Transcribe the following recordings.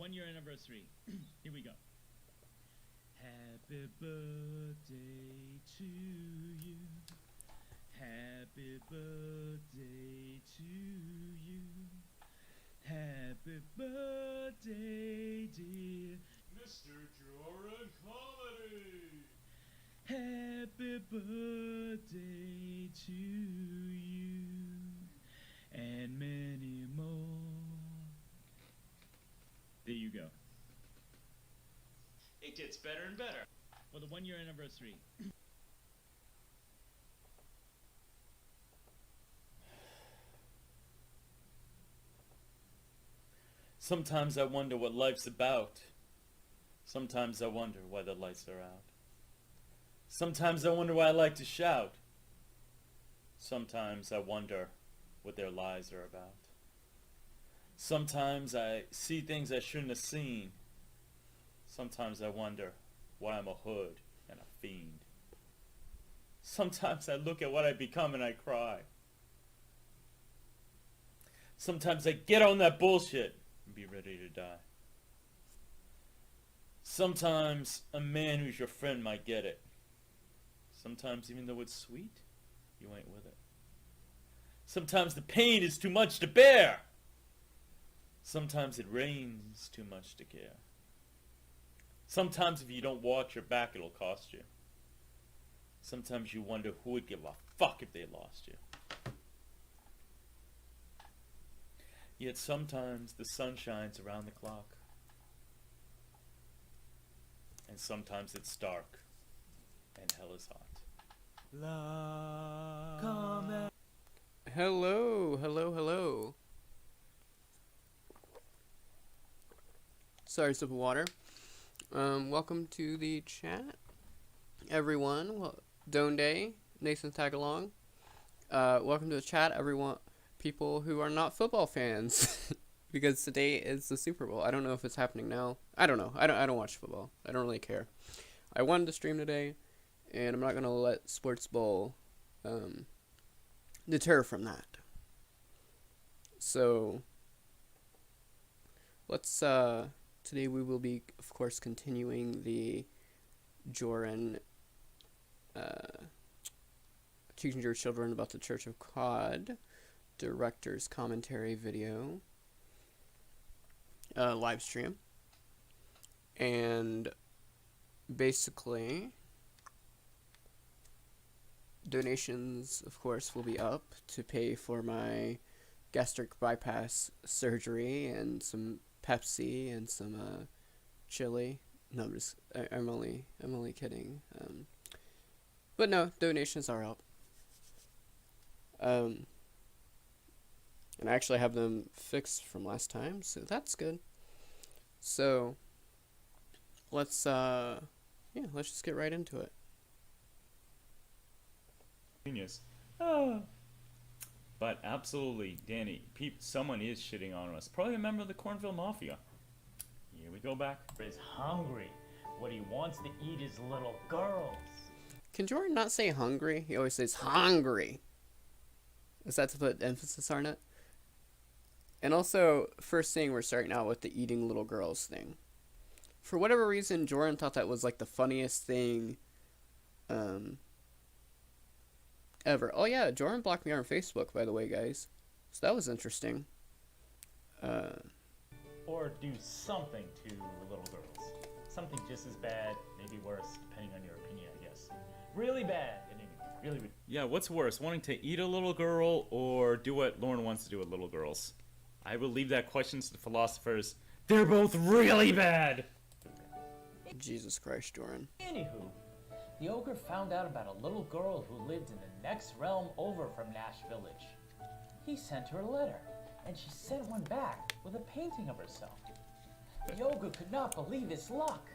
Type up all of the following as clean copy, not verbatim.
1 year anniversary. Here we go. Happy birthday to you. Happy birthday to you. Happy birthday, dear Mr. Jorrun Comedy. Happy birthday to you, and many more. There you go. It gets better and better. For the 1 year anniversary. Sometimes I wonder what life's about. Sometimes I wonder why the lights are out. Sometimes I wonder why I like to shout. Sometimes I wonder what their lies are about. Sometimes I see things I shouldn't have seen. Sometimes I wonder why I'm a hood and a fiend. Sometimes I look at what I've become and I cry. Sometimes I get on that bullshit and be ready to die. Sometimes a man who's your friend might get it. Sometimes even though it's sweet, you ain't with it. Sometimes the pain is too much to bear. Sometimes it rains too much to care. Sometimes if you don't watch your back, it'll cost you. Sometimes you wonder who would give a fuck if they lost you. Yet sometimes the sun shines around the clock. And sometimes it's dark and hell is hot. Hello, hello, hello. Sorry, sip of water. Welcome to the chat, everyone. Well, Donde, Nathan Tagalong. Welcome to the chat, everyone. People who are not football fans, because today is the Super Bowl. I don't know if it's happening now. I don't know. I don't watch football. I don't really care. I wanted to stream today, and I'm not gonna let Sports Bowl deter from that. So let's today we will be, of course, continuing the Jorrun teaching your children about the Church of God director's commentary video live stream, and basically donations, of course, will be up to pay for my gastric bypass surgery and some Pepsi and some chili. No, I'm only kidding. But no, donations are up. And I actually have them fixed from last time, so that's good. So let's let's just get right into it. Genius. But absolutely, Danny, someone is shitting on us. Probably a member of the Cornville Mafia. Here we go back. Is hungry. What he wants to eat is little girls. Can Jordan not say hungry? He always says hungry. Is that to put emphasis on it? And also, first thing, we're starting out with the eating little girls thing. For whatever reason, Jordan thought that was like the funniest thing ever. Oh yeah, Jordan blocked me on Facebook, by the way, guys. So that was interesting. Or do something to little girls. Something just as bad, maybe worse, depending on your opinion, I guess. Really bad, and really. Yeah, what's worse, wanting to eat a little girl or do what Lauren wants to do with little girls? I will leave that question to the philosophers. They're both really bad! Jesus Christ, Jordan. Anywho, the ogre found out about a little girl who lived in the next realm over from Nash Village. He sent her a letter, and she sent one back with a painting of herself. The ogre could not believe his luck.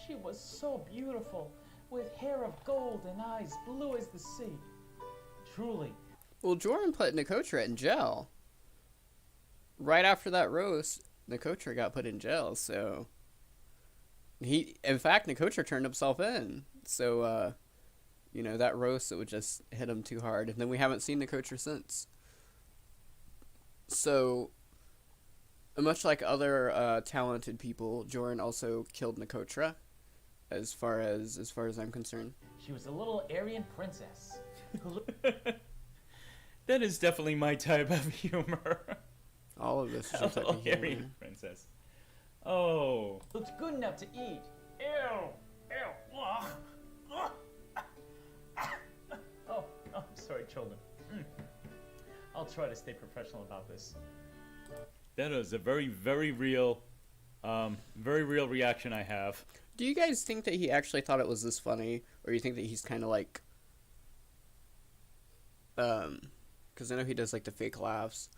She was so beautiful, with hair of gold and eyes blue as the sea. Truly. Well, Jordan put Nicotra in jail. Right after that roast, Nicotra got put in jail, so... In fact, Nicotra turned himself in. So, you know, that roast, it would just hit him too hard. And then we haven't seen Nicotra since. So, Much like other talented people, Jorrun also killed Nikotra. As far as I'm concerned. She was a little Aryan princess who That is definitely my type of humor. All of this is your type of humor. Aryan princess. Oh. looked good enough to eat. Ew! Ew! Ugh. Ugh. Oh, I'm sorry, children. I'll try to stay professional about this. That is a very, very real reaction I have. Do you guys think that he actually thought it was this funny, or you think that he's kind of like, because I know he does like the fake laughs.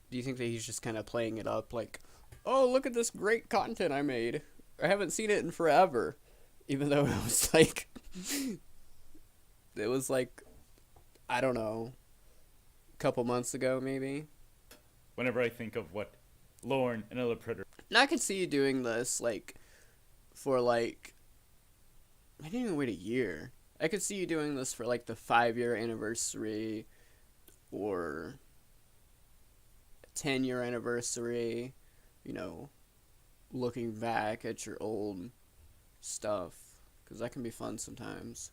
Do you think that he's just kind of playing it up, like, oh, look at this great content I made. I haven't seen it in forever, even though it was like, I don't know, a couple months ago maybe. Whenever I think of what Lorne and other predators. Now I could see you doing this like for like, I didn't even wait a year. I could see you doing this for like the 5-year anniversary or 10-year anniversary, you know, looking back at your old stuff, because that can be fun sometimes.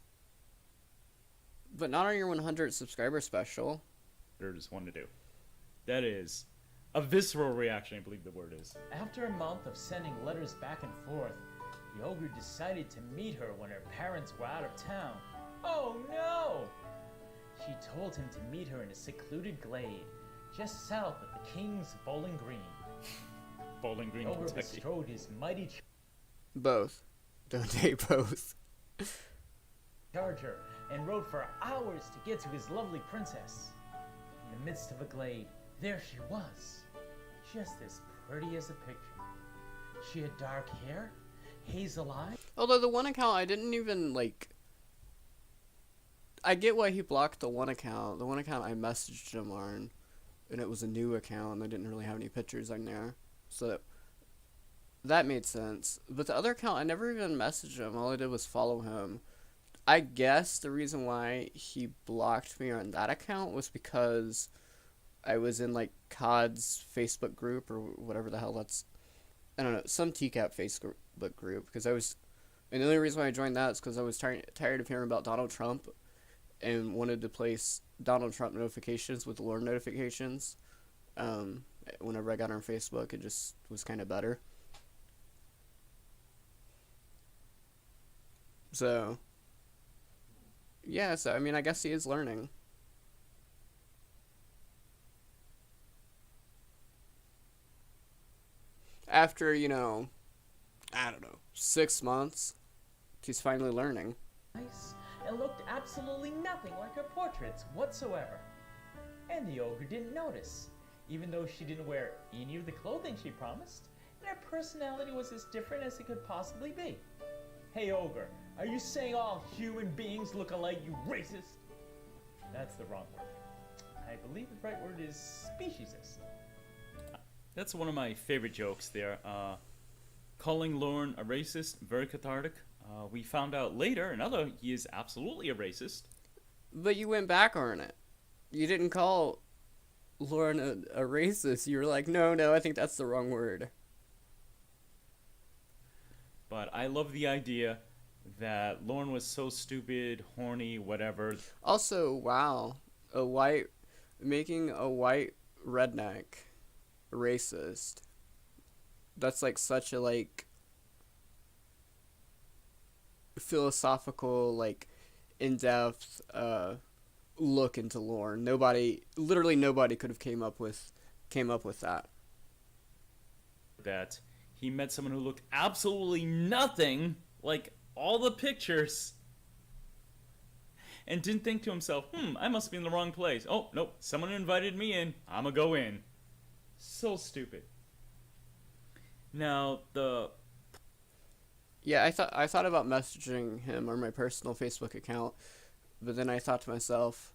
But not on your 100 subscriber special. Just want to do. That is a visceral reaction, I believe the word is. After a month of sending letters back and forth, the ogre decided to meet her when her parents were out of town. Oh no! She told him to meet her in a secluded glade, just south of the King's Bowling Green. Bowling Green, The ogre Kentucky. bestrode his mighty Both. Don't take both. charger and rode for hours to get to his lovely princess. In the midst of a glade, there she was, just as pretty as a picture. She had dark hair, hazel eyes. Although the one account I didn't even like. I get why he blocked the one account. The one account I messaged him on, and it was a new account, and I didn't really have any pictures on there, so that made sense. But the other account, I never even messaged him. All I did was follow him. I guess the reason why he blocked me on that account was because I was in like COD's Facebook group or whatever the hell that's. I don't know, some TCAP Facebook group, because I was, and the only reason why I joined that is because I was tired of hearing about Donald Trump, and wanted to place Donald Trump notifications with Lorne notifications. Whenever I got on Facebook, it just was kind of better. So, yeah, so I mean, I guess he is learning. After, you know, I don't know, 6 months, he's finally learning. And looked absolutely nothing like her portraits whatsoever. And the ogre didn't notice, even though she didn't wear any of the clothing she promised, and her personality was as different as it could possibly be. Hey ogre, are you saying all human beings look alike, you racist? That's the wrong word. I believe the right word is speciesist. That's one of my favorite jokes there. Calling Lorne a racist, very cathartic. We found out later, he is absolutely a racist. But you went back on it. You didn't call Lorne a racist. You were like, no, I think that's the wrong word. But I love the idea that Lorne was so stupid, horny, whatever. Also, wow, making a white redneck racist. That's like such a like philosophical, like in-depth look into Lorne. Literally nobody could have came up with that. That he met someone who looked absolutely nothing like all the pictures, and didn't think to himself, I must be in the wrong place. Oh, nope, someone invited me in, I'ma go in. So stupid. Now, Yeah, I thought about messaging him on my personal Facebook account, but then I thought to myself,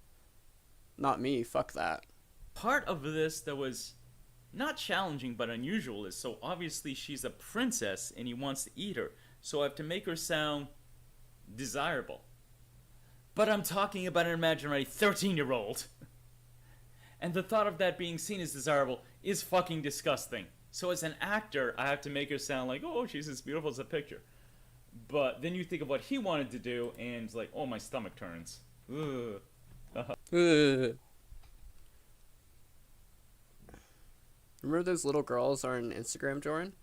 not me, fuck that. part of this that was not challenging but unusual is, so obviously she's a princess and he wants to eat her, so I have to make her sound desirable. But I'm talking about an imaginary 13-year-old. And the thought of that being seen as desirable is fucking disgusting. So as an actor, I have to make her sound like, oh, she's as beautiful as a picture. But then you think of what he wanted to do, and it's like, oh, my stomach turns. Ugh. Ugh. Remember those little girls on Instagram, Jordan?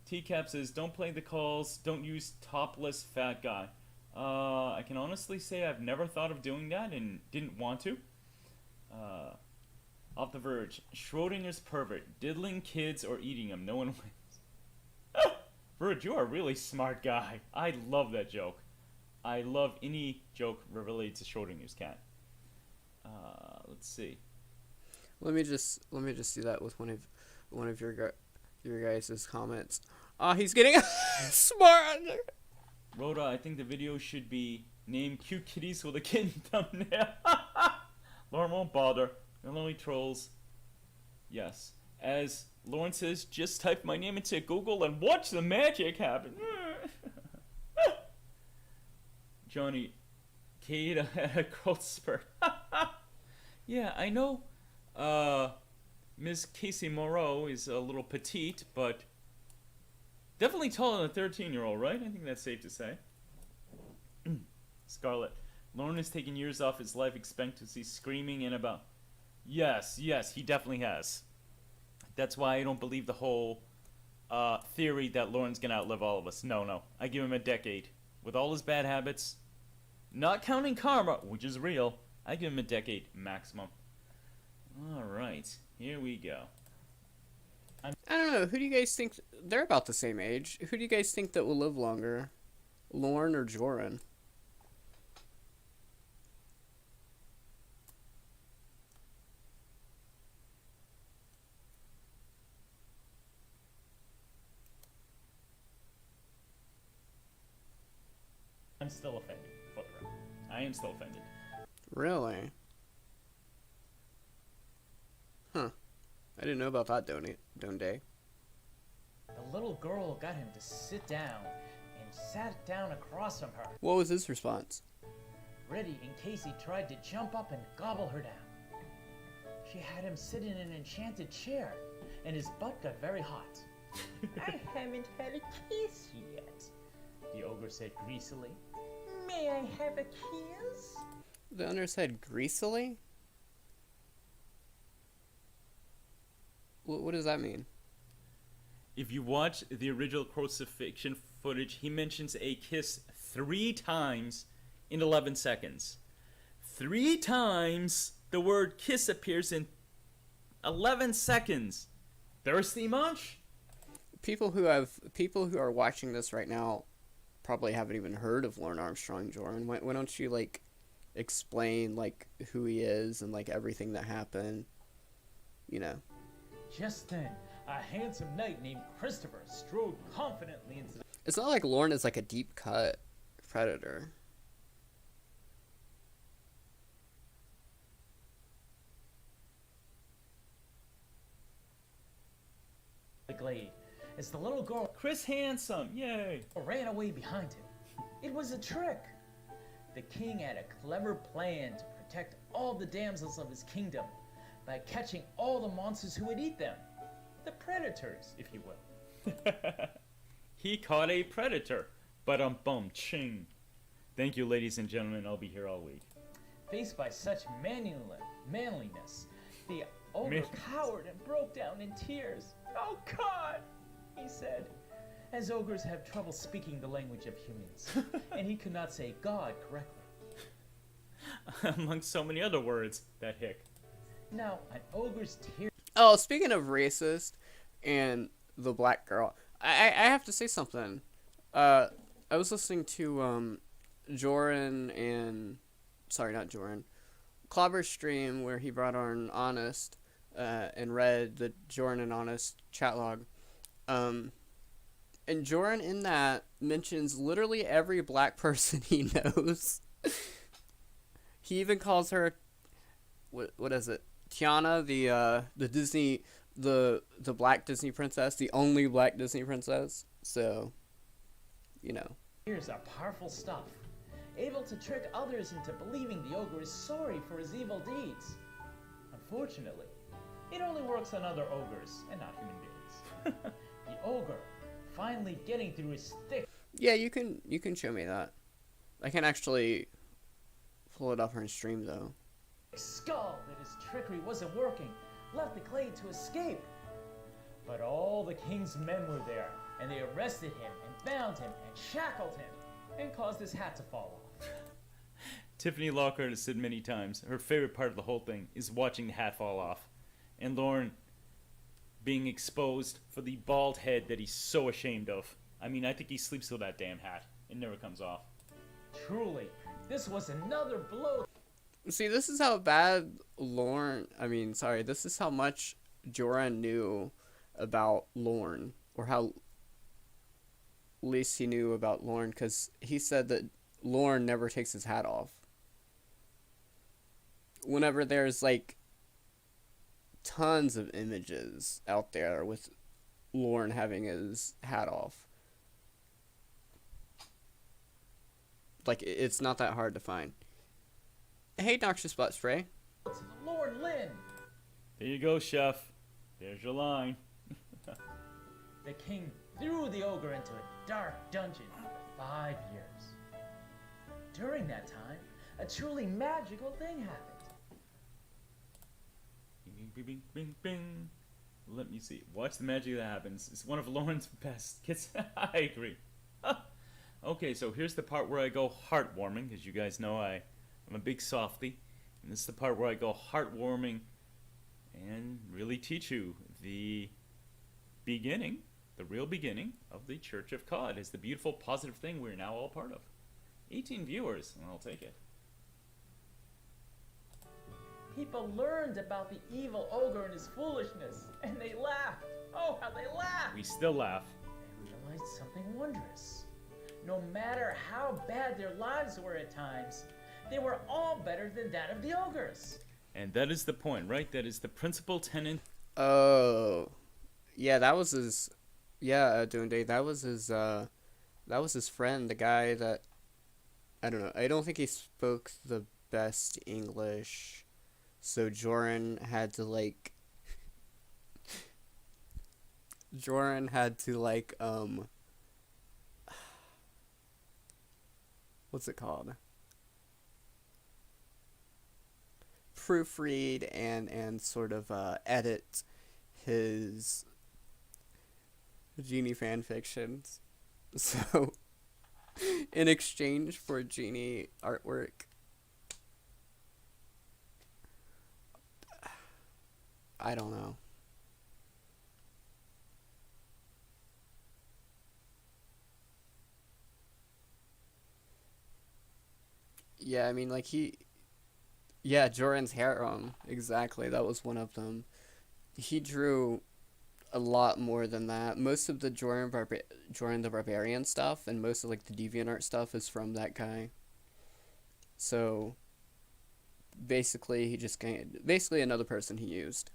TCAP says, don't play the calls, don't use topless fat guy. I can honestly say I've never thought of doing that and didn't want to. Off the Verge, Schrodinger's pervert, diddling kids or eating them, no one wins. Verge, you are a really smart guy. I love that joke. I love any joke related to Schrodinger's cat. Let's see. Let me just do that with one of your guys' comments. He's getting smart. Rhoda, I think the video should be named Cute Kitties with a Kitten thumbnail. Lauren won't bother. They're only trolls. Yes. As Lauren says, just type my name into Google and watch the magic happen. Johnny, Kate had a growth spurt. Yeah, I know Miss Casey Moreau is a little petite, but definitely taller than a 13-year-old, right? I think that's safe to say. Scarlett, Lauren has taken years off his life expectancy screaming in about... Yes, he definitely has. That's why I don't believe the whole theory that Lauren's going to outlive all of us. No. I give him a decade. With all his bad habits, not counting karma, which is real, I give him a decade maximum. Alright, here we go. I don't know. Who do you guys think? They're about the same age. Who do you guys think that will live longer? Lauren or Jordan? I'm still offended, for the record. I am still offended. Really? Huh. I didn't know about that, Don't Day. The little girl got him to sit down and sat down across from her, What was his response? ready in case he tried to jump up and gobble her down. She had him sit in an enchanted chair, and his butt got very hot. I haven't had a kiss yet, the ogre said greasily. May I have a kiss? The owner said greasily? What does that mean? If you watch the original crucifixion footage, he mentions a kiss 3 times in 11 seconds. 3 times the word kiss appears in 11 seconds. Thirsty much? People who are watching this right now probably haven't even heard of Lauren Armstrong, Jordan. Why don't you explain who he is and everything that happened? You know. Just then, a handsome knight named Christopher strode confidently into the... It's not like Lauren is a deep cut predator. glade as the little girl Chris Handsome, yay! ran away behind him. It was a trick. The king had a clever plan to protect all the damsels of his kingdom by catching all the monsters who would eat them. The predators, if you will. He caught a predator. But ching. Thank you, ladies and gentlemen. I'll be here all week. Faced by such manliness, the ogre cowered and broke down in tears. Oh God, he said, as ogres have trouble speaking the language of humans, and he could not say God correctly. Among so many other words, that hick. Now, an ogre's tears... Oh, speaking of racist and the black girl, I have to say something. I was listening to Jordan and... Sorry, not Jordan. Clobber's stream where he brought on Honest and read the Jordan and Honest chat log. And Jordan in that mentions literally every black person he knows. He even calls her... What is it? Tiana, the Disney... The black Disney princess. The only black Disney princess. So, you know. Tears are powerful stuff, able to trick others into believing the ogre is sorry for his evil deeds. Unfortunately, it only works on other ogres and not human beings. The ogre finally getting through his thick Yeah, you can show me that. I can actually pull it up on stream though. skull that his trickery wasn't working left the glade to escape. But all the king's men were there, and they arrested him and bound him and shackled him and caused his hat to fall off. Tiffany Lockhart has said many times her favorite part of the whole thing is watching the hat fall off, and Lorne being exposed for the bald head that he's so ashamed of. I mean, I think he sleeps with that damn hat. It never comes off. Truly, this was another blow. See, this is how bad this is how much Jorah knew about Lorne, or how least he knew about Lorne, because he said that Lorne never takes his hat off. Whenever there's like tons of images out there with Lorne having his hat off. Like, it's not that hard to find. Hey, Noxious Butt Spray. To the Lord Lynn. There you go, Chef. There's your line. The king threw the ogre into a dark dungeon for 5 years. During that time, a truly magical thing happened. Bing, bing, bing, bing, bing. Let me see. Watch the magic that happens. It's one of Lauren's best kits. I agree. Okay, so here's the part where I go heartwarming. As you guys know, I'm a big softie. And this is the part where I go heartwarming and really teach you the beginning, the real beginning of the Church of Cod. Is the beautiful, positive thing we're now all part of. 18 viewers, and I'll take it. People learned about the evil ogre and his foolishness, and they laughed. Oh, how they laughed! We still laugh. They realized something wondrous. No matter how bad their lives were at times, they were all better than that of the ogres. And that is the point, right? That is the principal tenet. Oh, yeah, that was his. Yeah, Doomday. That was his friend, the guy that. I don't know. I don't think he spoke the best English, so Jorah had to like. What's it called? Proofread and sort of edit his Genie fan fictions. So, in exchange for Genie artwork, I don't know. Yeah, I mean, like yeah, Jorah's harem, exactly. That was one of them. He drew a lot more than that. Most of the Jorah the Barbarian stuff and most of like the DeviantArt stuff is from that guy. So basically, he just basically another person he used.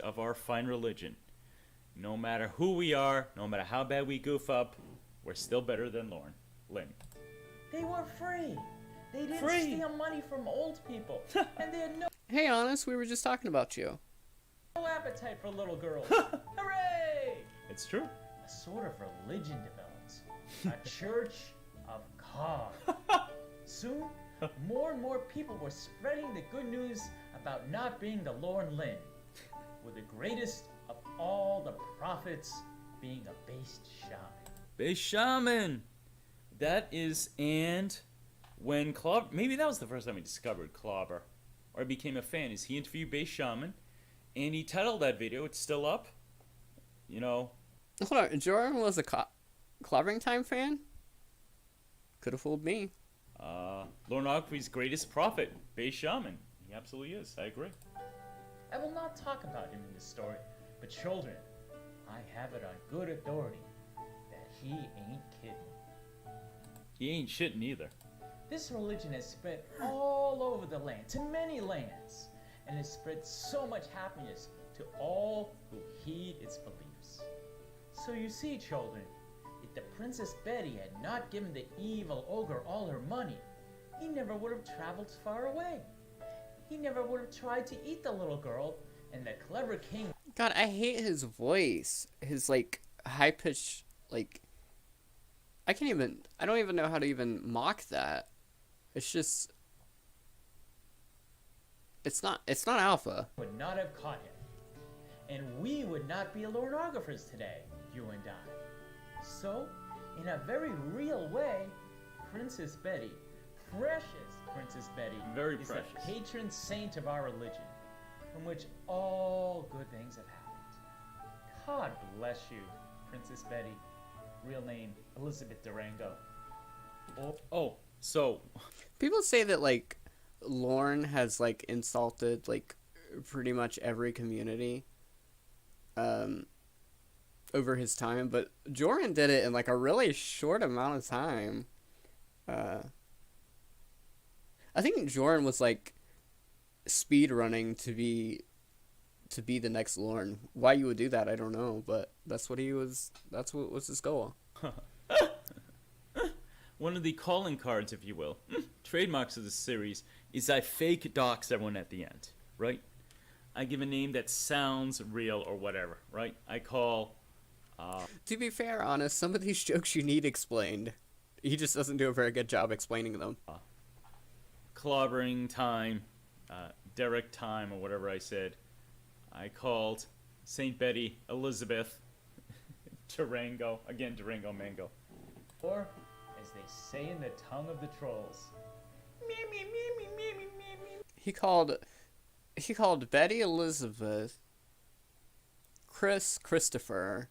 Of our fine religion. No matter who we are, no matter how bad we goof up, we're still better than Lynn. They were free. They didn't Free. steal money from old people, and they had no Hey, Honest, we were just talking about you. appetite for little girls. Hooray! It's true. A sort of religion developed. A church of Cod. Soon, more and more people were spreading the good news about not being the Lord Lynn, with the greatest of all the prophets being a based shaman. Base Shaman. That is, and when Clobber, maybe that was the first time he discovered Clobber, or became a fan, is he interviewed Base Shaman, and he titled that video, it's still up, you know. Hold on, Jorah was a Clobbering Time fan? Could have fooled me. Lorne Ogfrey's greatest prophet, Base Shaman. He absolutely is, I agree. I will not talk about him in this story, but children, I have it on good authority that he ain't kidding. He ain't shitting either. This religion has spread all over the land, to many lands, and has spread so much happiness to all who heed its beliefs. So you see, children, if the Princess Betty had not given the evil ogre all her money, he never would have traveled far away. he never would have tried to eat the little girl, and the clever king God, I hate his voice. His, like, high-pitched, like... I don't even know how to even mock that. It's just... It's not alpha. would not have caught him. And we would not be Lornographers today, you and I. So, in a very real way, Princess Betty, precious Princess Betty, Very is precious. the patron saint of our religion, from which all good things have happened. God bless you, Princess Betty. Real name, Elizabeth Durango. Oh, so People say that, like, Lorne has, like, insulted, like, pretty much every community over his time, but Jorrun did it in, like, a really short amount of time. I think Jorrun was, like, speed running to be the next Lorne. Why you would do that, I don't know, but that's what was his goal. one of the calling cards, if you will, trademarks of this series, is I fake dox everyone at the end, right? I give a name that sounds real or whatever, right? I call... To be fair, honest, some of these jokes you need explained. He just doesn't do a very good job explaining them. Clobbering Time, Derek Time, or whatever I said. I called St. Betty, Elizabeth, Durango, again, Durango Mango. Or, as they say in the tongue of the trolls, He called Betty Elizabeth, Chris Christopher,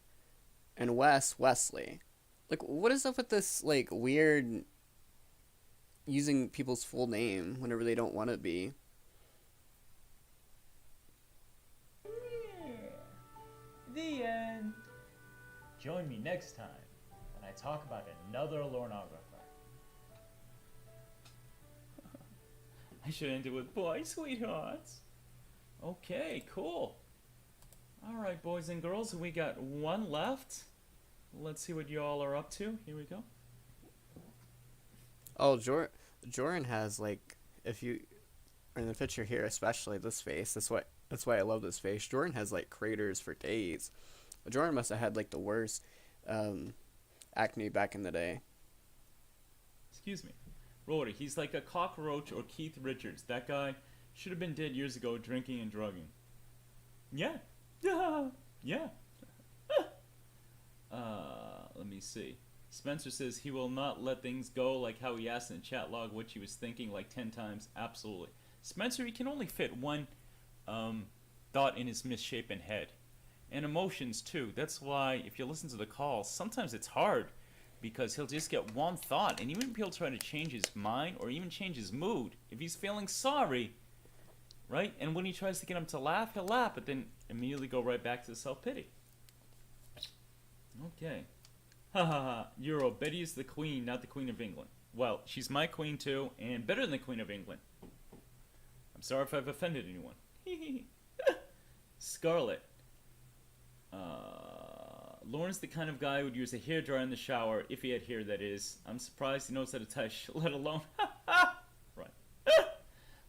and Wes Wesley. Like, what is up with this, like, weird using people's full name whenever they don't want to be? the end. Join me next time when I talk about another Lornographer. I should end it with boy, sweethearts. Okay, cool. Alright, boys and girls, we got one left. Let's see what y'all are up to. Here we go. Oh, Jorrun has, like, if you in the picture here, especially this face, that's why I love this face. Jorrun has, like, craters for days. Jorrun must have had, like, the worst acne back in the day. Excuse me. Rory, he's like a cockroach or Keith Richards. That guy should have been dead years ago, drinking and drugging. Yeah. Yeah. Let me see. Spencer says he will not let things go, like how he asked in the chat log what he was thinking like 10 times. Absolutely. Spencer, he can only fit one thought in his misshapen head. And emotions, too. That's why, if you listen to the calls, sometimes it's hard, because he'll just get one thought, and even if he'll try to change his mind or even change his mood, if he's feeling sorry, right? And when he tries to get him to laugh, he'll laugh, but then immediately go right back to the self-pity. Okay. Ha ha ha. Euro, Betty is the queen, not the Queen of England. Well, she's my queen too, and better than the Queen of England. I'm sorry if I've offended anyone. Scarlet. Lawrence the kind of guy who would use a hairdryer in the shower, if he had hair, that is. I'm surprised he knows how to touch, let alone... Right.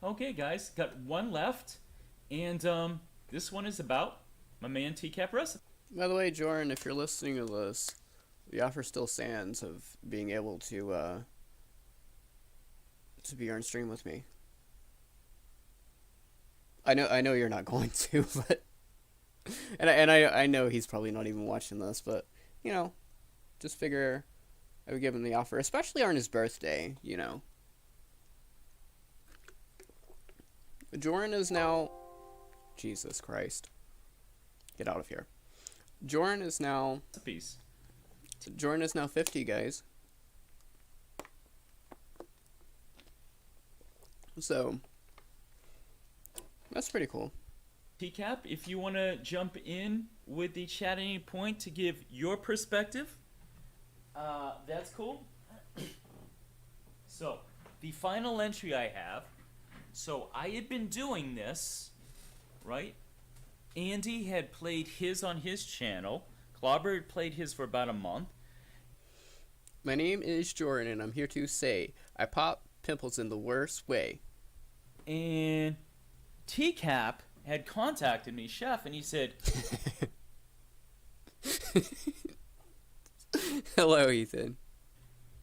Okay, guys, got one left, and this one is about my man T-Cap Recipe. By the way, Jorrun, if you're listening to this, the offer still stands of being able to be on stream with me. I know you're not going to, but and I know he's probably not even watching this, but you know, just figure I would give him the offer, especially on his birthday. You know, Jorrun is now, Jesus Christ, get out of here. Jorrun is now 50, guys. So that's pretty cool. T-Cap, if you want to jump in with the chat at any point to give your perspective, that's cool. So, the final entry I have, so I had been doing this, right? Andy had played his on his channel. Clobber had played his for about a month. My name is Jorrun, and I'm here to say I pop pimples in the worst way. And TCAP had contacted me, Chef, and he said, Hello, Ethan.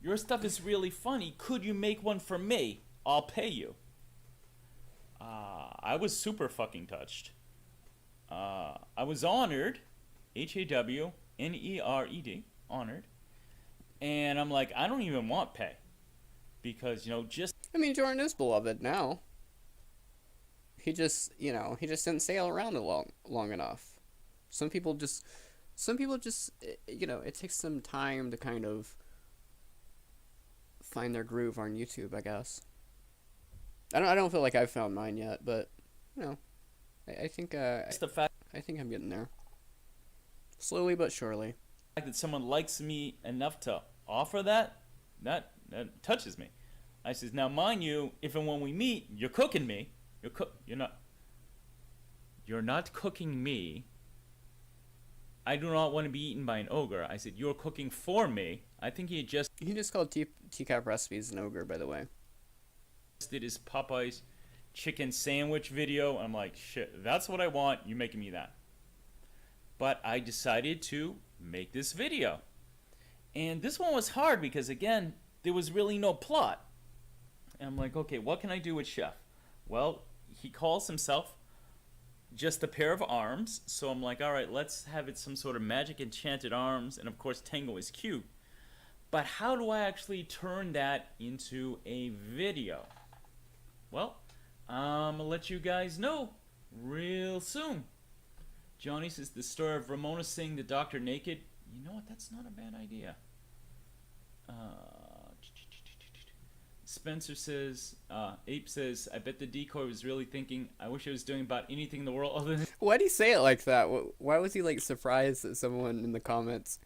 your stuff is really funny. Could you make one for me? I'll pay you. I was super fucking touched. I was honored. HAWNERED. Honored. And I'm like, I don't even want pay. Because, just... I mean, Jordan is beloved now. He just didn't sail around it long enough. Some people just, it takes some time to kind of find their groove on YouTube, I guess. I don't feel like I've found mine yet, but, I think, it's the fact I think I'm getting there. Slowly but surely. that someone likes me enough to offer that touches me. I says, now mind you, if and when we meet, you're cooking me. You're not cooking me. I do not want to be eaten by an ogre. I said, you're cooking for me. I think he just called TCAP recipes an ogre, by the way. did his Popeye's chicken sandwich video. I'm like, shit, that's what I want. You're making me that. But I decided to make this video. And this one was hard because, again, there was really no plot. And I'm like, okay, what can I do with Chef? Well, he calls himself just a pair of arms. So I'm like, all right, let's have it some sort of magic enchanted arms. And, of course, Tango is cute. But how do I actually turn that into a video? Well, I'm going to let you guys know real soon. Johnny says the story of Ramona seeing the doctor naked. You know what? That's not a bad idea. Spencer says, Ape says, I bet the decoy was really thinking, I wish I was doing about anything in the world other than... Why'd he say it like that? Why was he, surprised that someone in the comments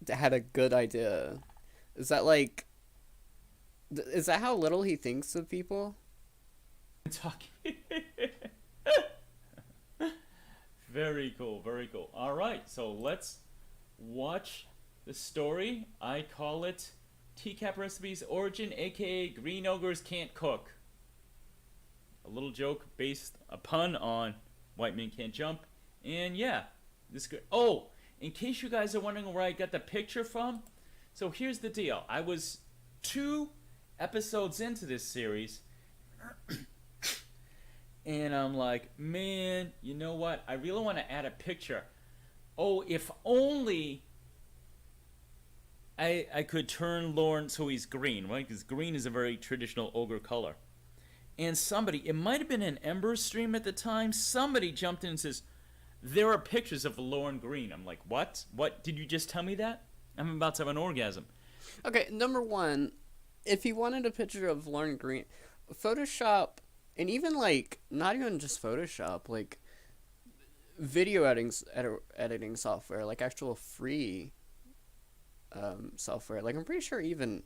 had a good idea? Is that, is that how little he thinks of people? Talking. Very cool, very cool. All right, so let's watch the story. I call it TCAP Recipes Origin, aka Green Ogres Can't Cook. A little joke based a pun on White Men Can't Jump. And yeah, this good. Oh, in case you guys are wondering where I got the picture from, so here's the deal. I was 2 episodes into this series. And I'm like, man, you know what? I really want to add a picture. Oh, if only I could turn Lorne so he's green, right? Because green is a very traditional ogre color. And somebody, it might have been an Ember stream at the time, somebody jumped in and says, there are pictures of Lorne green. I'm like, what? What? Did you just tell me that? I'm about to have an orgasm. Okay, number one, if you wanted a picture of Lorne Green, Photoshop... And even, not even just Photoshop, video editing software, actual free software. I'm pretty sure even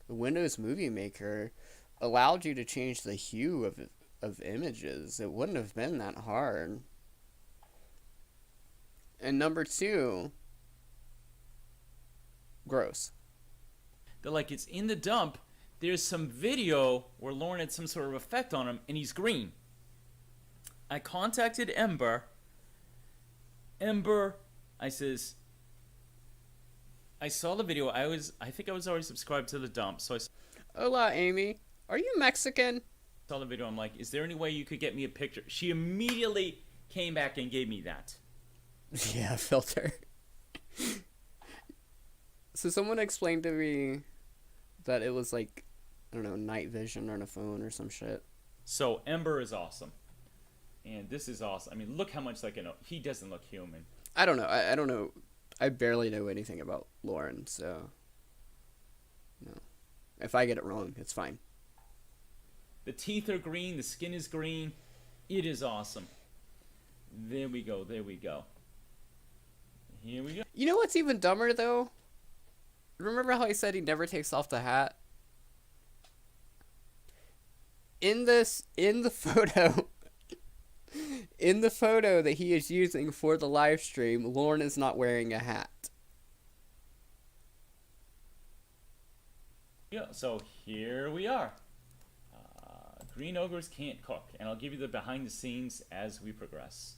Windows Movie Maker allowed you to change the hue of images. It wouldn't have been that hard. And number 2, gross. They're like, it's in the dump. There's some video where Lorne had some sort of effect on him, and he's green. I contacted Ember. Ember, I says, I saw the video. I think I was already subscribed to the dump, so I Hola, Amy. Are you Mexican? saw the video. I'm like, is there any way you could get me a picture? She immediately came back and gave me that. Yeah, filter. So someone explained to me that it was I don't know, night vision on a phone or some shit. So Ember is awesome. And this is awesome. I mean, look how much he doesn't look human. I don't know. I don't know. I barely know anything about Lauren, so no. If I get it wrong, it's fine. The teeth are green, the skin is green. It is awesome. There we go, there we go. Here we go. You know what's even dumber though? Remember how he said he never takes off the hat? In the photo that he is using for the live stream, Lorne is not wearing a hat. Yeah, so here we are. Green ogres can't cook, and I'll give you the behind the scenes as we progress.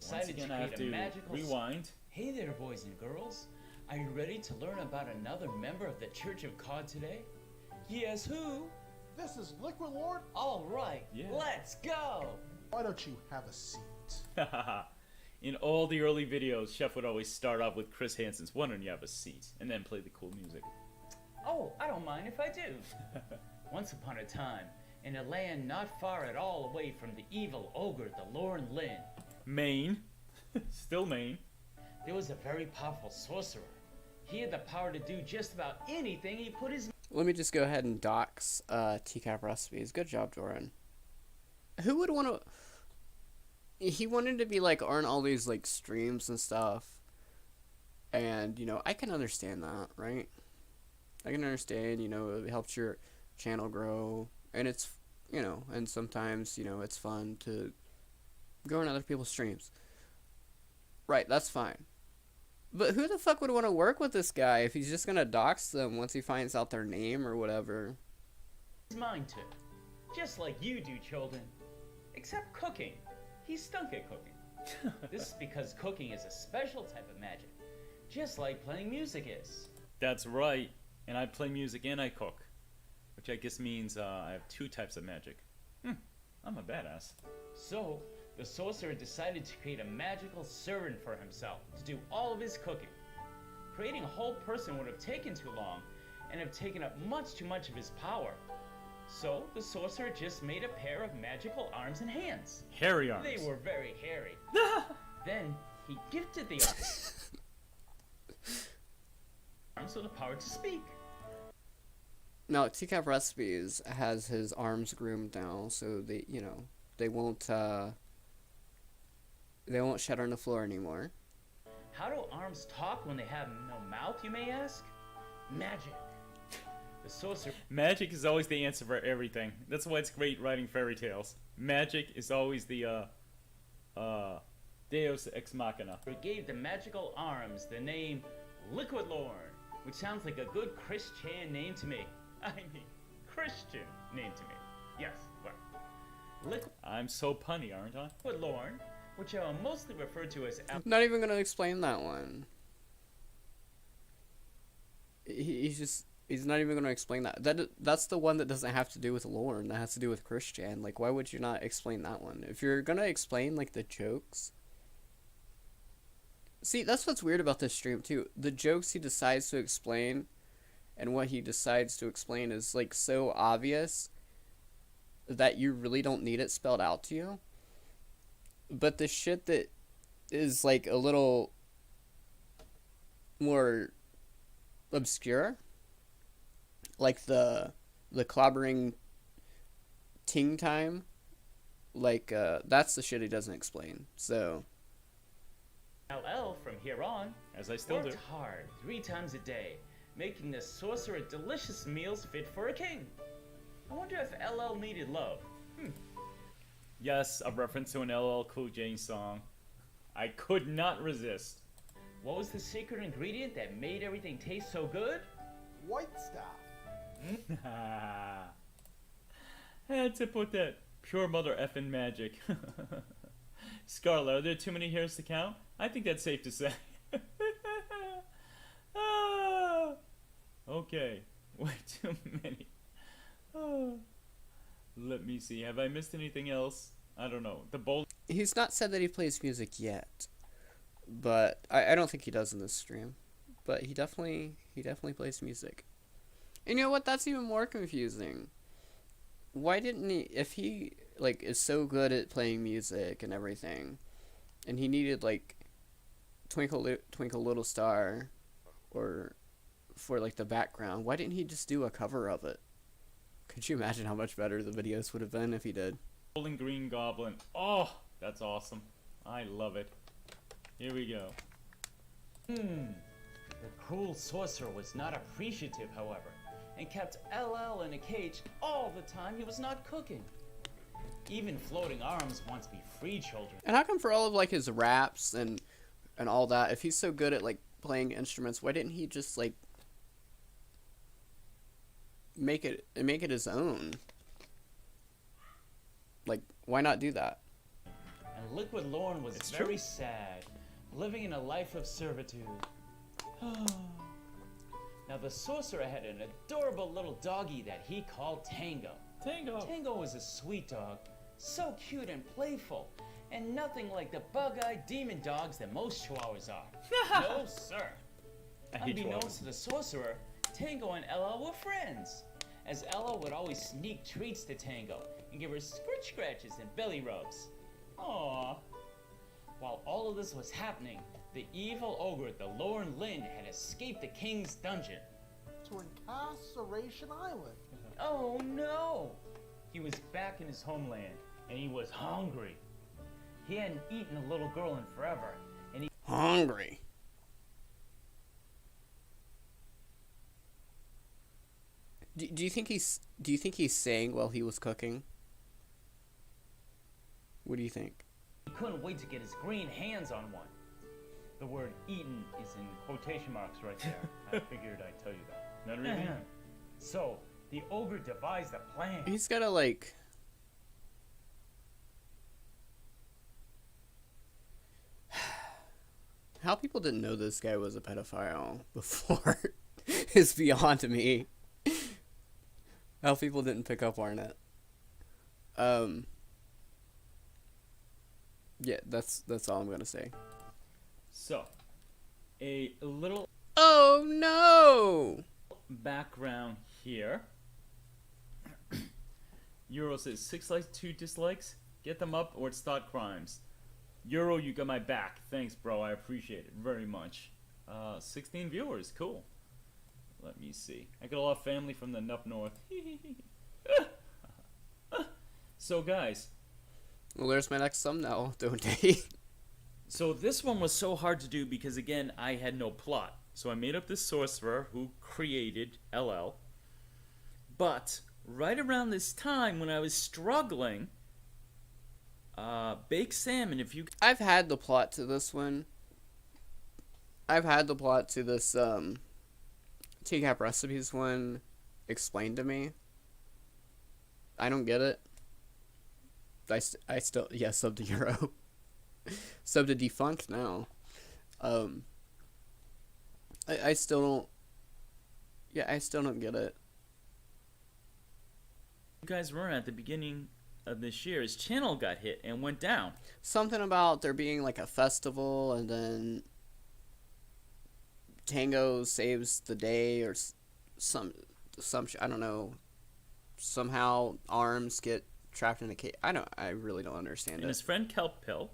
Once Decided again, to I have create a to magical rewind. Hey there, boys and girls. Are you ready to learn about another member of the Church of Cod today? Yes, who? This is Liquid Lord. All right, Yeah. let's go. Why don't you have a seat? In all the early videos, Chef would always start off with Chris Hansen's "Why don't you have a seat?" and then play the cool music. Oh, I don't mind if I do. Once upon a time, in a land not far at all away from the evil ogre, the Lorne Lynn, Maine. Still Maine. there was a very powerful sorcerer. He had the power to do just about anything he put his Let me just go ahead and dox TCAP recipes. Good job, Jordan. Who would want to... He wanted to be like on all these like streams and stuff. And, you know, I can understand that, right? I can understand, you know, it helps your channel grow. And it's, you know, and sometimes, you know, it's fun to go on other people's streams. Right, that's fine. But who the fuck would want to work with this guy if he's just gonna dox them once he finds out their name or whatever? mind to. Just like you do, children. Except cooking. He stunk at cooking. This is because cooking is a special type of magic. Just like playing music is. That's right. And I play music and I cook. Which I guess means I have two types of magic. I'm a badass. So, the sorcerer decided to create a magical servant for himself to do all of his cooking. Creating a whole person would have taken too long and have taken up much too much of his power. So, the sorcerer just made a pair of magical arms and hands. Hairy arms. They were very hairy. Then, he gifted the arms with the power to speak. Now, TCAP Recipes has his arms groomed now, so they, you know, they won't shed on the floor anymore. How do arms talk when they have no mouth, you may ask? Magic. The sorcerer Magic is always the answer for everything. That's why it's great writing fairy tales. Magic is always the Deus Ex Machina. gave the magical arms the name Liquid Lorne, which sounds like a good Christian name to me. I mean, Christian name to me. Yes, well. I'm so punny, aren't I? Liquid Lorne, which I will mostly refer to as Not even gonna explain that one. He's not even gonna explain that. That's the one that doesn't have to do with Lorne. That has to do with Christian. Like, why would you not explain that one? If you're gonna explain like the jokes. See, that's what's weird about this stream too. The jokes he decides to explain, and what he decides to explain is like so obvious that you really don't need it spelled out to you. But the shit that is like a little more obscure, like the clobbering ting time, like that's the shit he doesn't explain. So LL from here on. As I still do. Worked hard 3 times a day, making the sorcerer delicious meals fit for a king. I wonder if LL needed love. Yes, a reference to an LL Cool J song. I could not resist. What was the secret ingredient that made everything taste so good? White stuff. Had to put that pure mother effing magic. Scarlet, are there too many hairs to count? I think that's safe to say. Ah, okay, way too many. Ah. Let me see. Have I missed anything else? I don't know. The bowl. he's not said that he plays music yet, but I don't think he does in this stream. But he definitely plays music. And you know what? That's even more confusing. Why didn't he? If he like is so good at playing music and everything, and he needed like Twinkle Twinkle Little Star, or for like the background, why didn't he just do a cover of it? Could you imagine how much better the videos would have been if he did? Golden Green Goblin. Oh, that's awesome. I love it. Here we go. The cruel sorcerer was not appreciative, however, and kept LL in a cage all the time he was not cooking. Even floating arms want to be free, children. And how come for all of like his raps and all that, if he's so good at like playing instruments, why didn't he just like make it his own. Like, why not do that? And Liquid Lorne was It's very true. sad, living in a life of servitude. Now the sorcerer had an adorable little doggy that he called Tango. Tango. Tango was a sweet dog, so cute and playful, and nothing like the bug-eyed demon dogs that most chihuahuas are. No, sir. I hate Unbeknownst chihuahuas. to the sorcerer, Tango and Ella were friends, as Ella would always sneak treats to Tango and give her scritch scratches and belly rubs. Aww. While all of this was happening, the evil ogre, the Lorne Lind, had escaped the king's dungeon. To Incarceration Island. Oh no! He was back in his homeland, and he was hungry. He hadn't eaten a little girl in forever, and he Hungry. Do you think he's saying while he was cooking? What do you think? couldn't wait to get his green hands on one. The word eaten is in quotation marks right there. I figured I'd tell you that. Not really. So, the ogre devised a plan. He's gotta like. How people didn't know this guy was a pedophile before is beyond me. How people didn't pick up on it. Yeah, that's all I'm gonna say. So, a little Oh no! background here. Euro says 6 likes, 2 dislikes. Get them up or start crimes. Euro, you got my back. Thanks, bro. I appreciate it very much. 16 viewers. Cool. Let me see. I got a lot of family from the up north. So, guys. Well, there's my next thumbnail, don't they? So this one was so hard to do because, again, I had no plot. So I made up this sorcerer who created LL. But right around this time when I was struggling, Baked Salmon, if you... I've had the plot to this one. I've had the plot to this TCAP Recipes one explained to me. I don't get it. I still... Yeah, sub to Euro. Sub to Defunct now. I still don't... Yeah, I still don't get it. You guys were at the beginning of this year, his channel got hit and went down. Something about there being like a festival and then Tango saves the day or some I don't know. Somehow arms get trapped in a cage. I really don't understand And it. his friend Kelp Pill,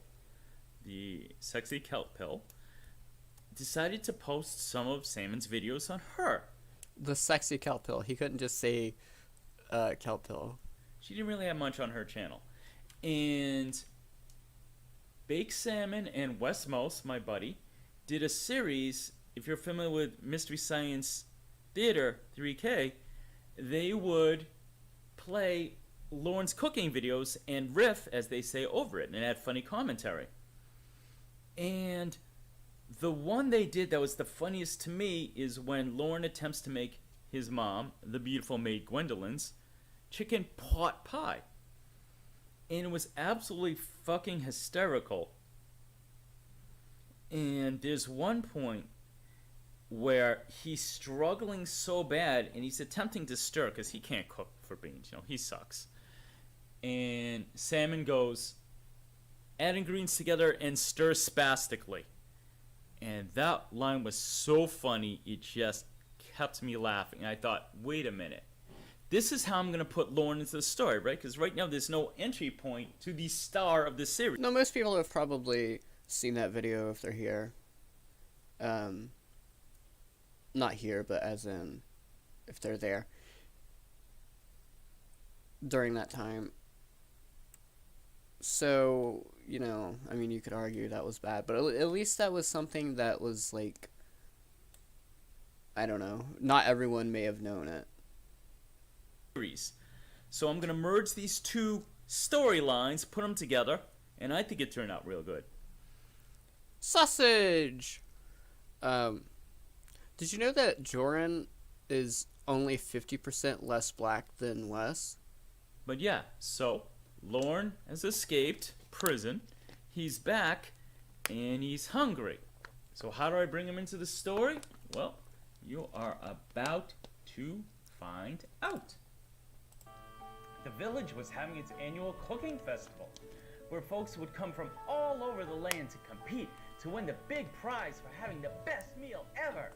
the sexy Kelp Pill, decided to post some of Salmon's videos on her. The sexy kelp pill. He couldn't just say kelp pill. She didn't really have much on her channel. And Baked Salmon and Westmos, my buddy, did a series. If you're familiar with Mystery Science Theater 3K, they would play Lauren's cooking videos and riff, as they say, over it and add funny commentary. And the one they did that was the funniest to me is when Lauren attempts to make his mom, the beautiful maid Gwendolyn's, chicken pot pie. And it was absolutely fucking hysterical. And there's one point where he's struggling so bad and he's attempting to stir because he can't cook for beans, you know, he sucks. And Salmon goes, add ingredients together and stir spastically. And that line was so funny, it just kept me laughing. I thought, wait a minute. This is how I'm going to put Lauren into the story, right? Because right now there's no entry point to the star of the series. No, most people have probably seen that video if they're here. Not here, but as in if they're there during that time. So, you know, I mean, you could argue that was bad, but at least that was something that was like, I don't know, not everyone may have known it. So I'm going to merge these two storylines, put them together, and I think it turned out real good. Sausage! Did you know that Jorrun is only 50% less black than Wes. But yeah, so Lorne has escaped prison. He's back, and he's hungry. So how do I bring him into the story? Well, you are about to find out. The village was having its annual cooking festival, where folks would come from all over the land to compete to win the big prize for having the best meal ever.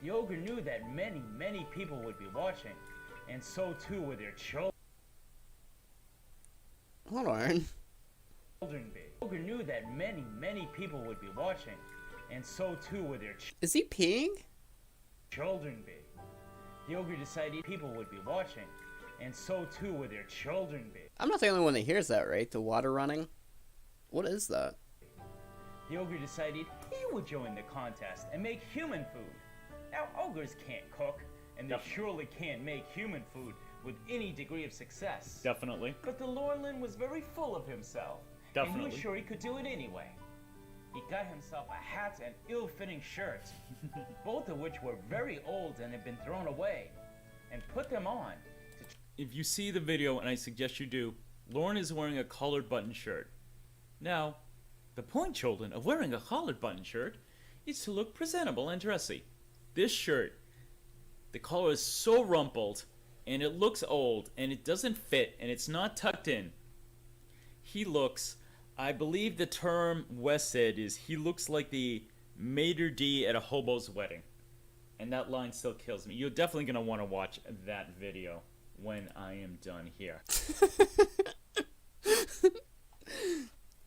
The ogre knew that many, many people would be watching, and so too would their children Hold on. be. The ogre knew that many, many people would be watching, and so too would their Is he peeing? children be. The ogre decided people would be watching, and so too would their children be. I'm not the only one that hears that, right? The water running? What is that? The ogre decided he would join the contest and make human food. Now, ogres can't cook, and they Definitely. surely can't make human food with any degree of success. Definitely. But the Lorelin was very full of himself, and he Definitely. was sure he could do it anyway. He got himself a hat and ill-fitting shirt, both of which were very old and had been thrown away, and put them on. If you see the video, and I suggest you do, Lorne is wearing a collared button shirt. Now, the point, children, of wearing a collared button shirt is to look presentable and dressy. This shirt, the collar is so rumpled, and it looks old, and it doesn't fit, and it's not tucked in. He looks, I believe the term Wes said is, he looks like the maitre d' at a hobo's wedding. And that line still kills me. You're definitely going to want to watch that video when I am done here.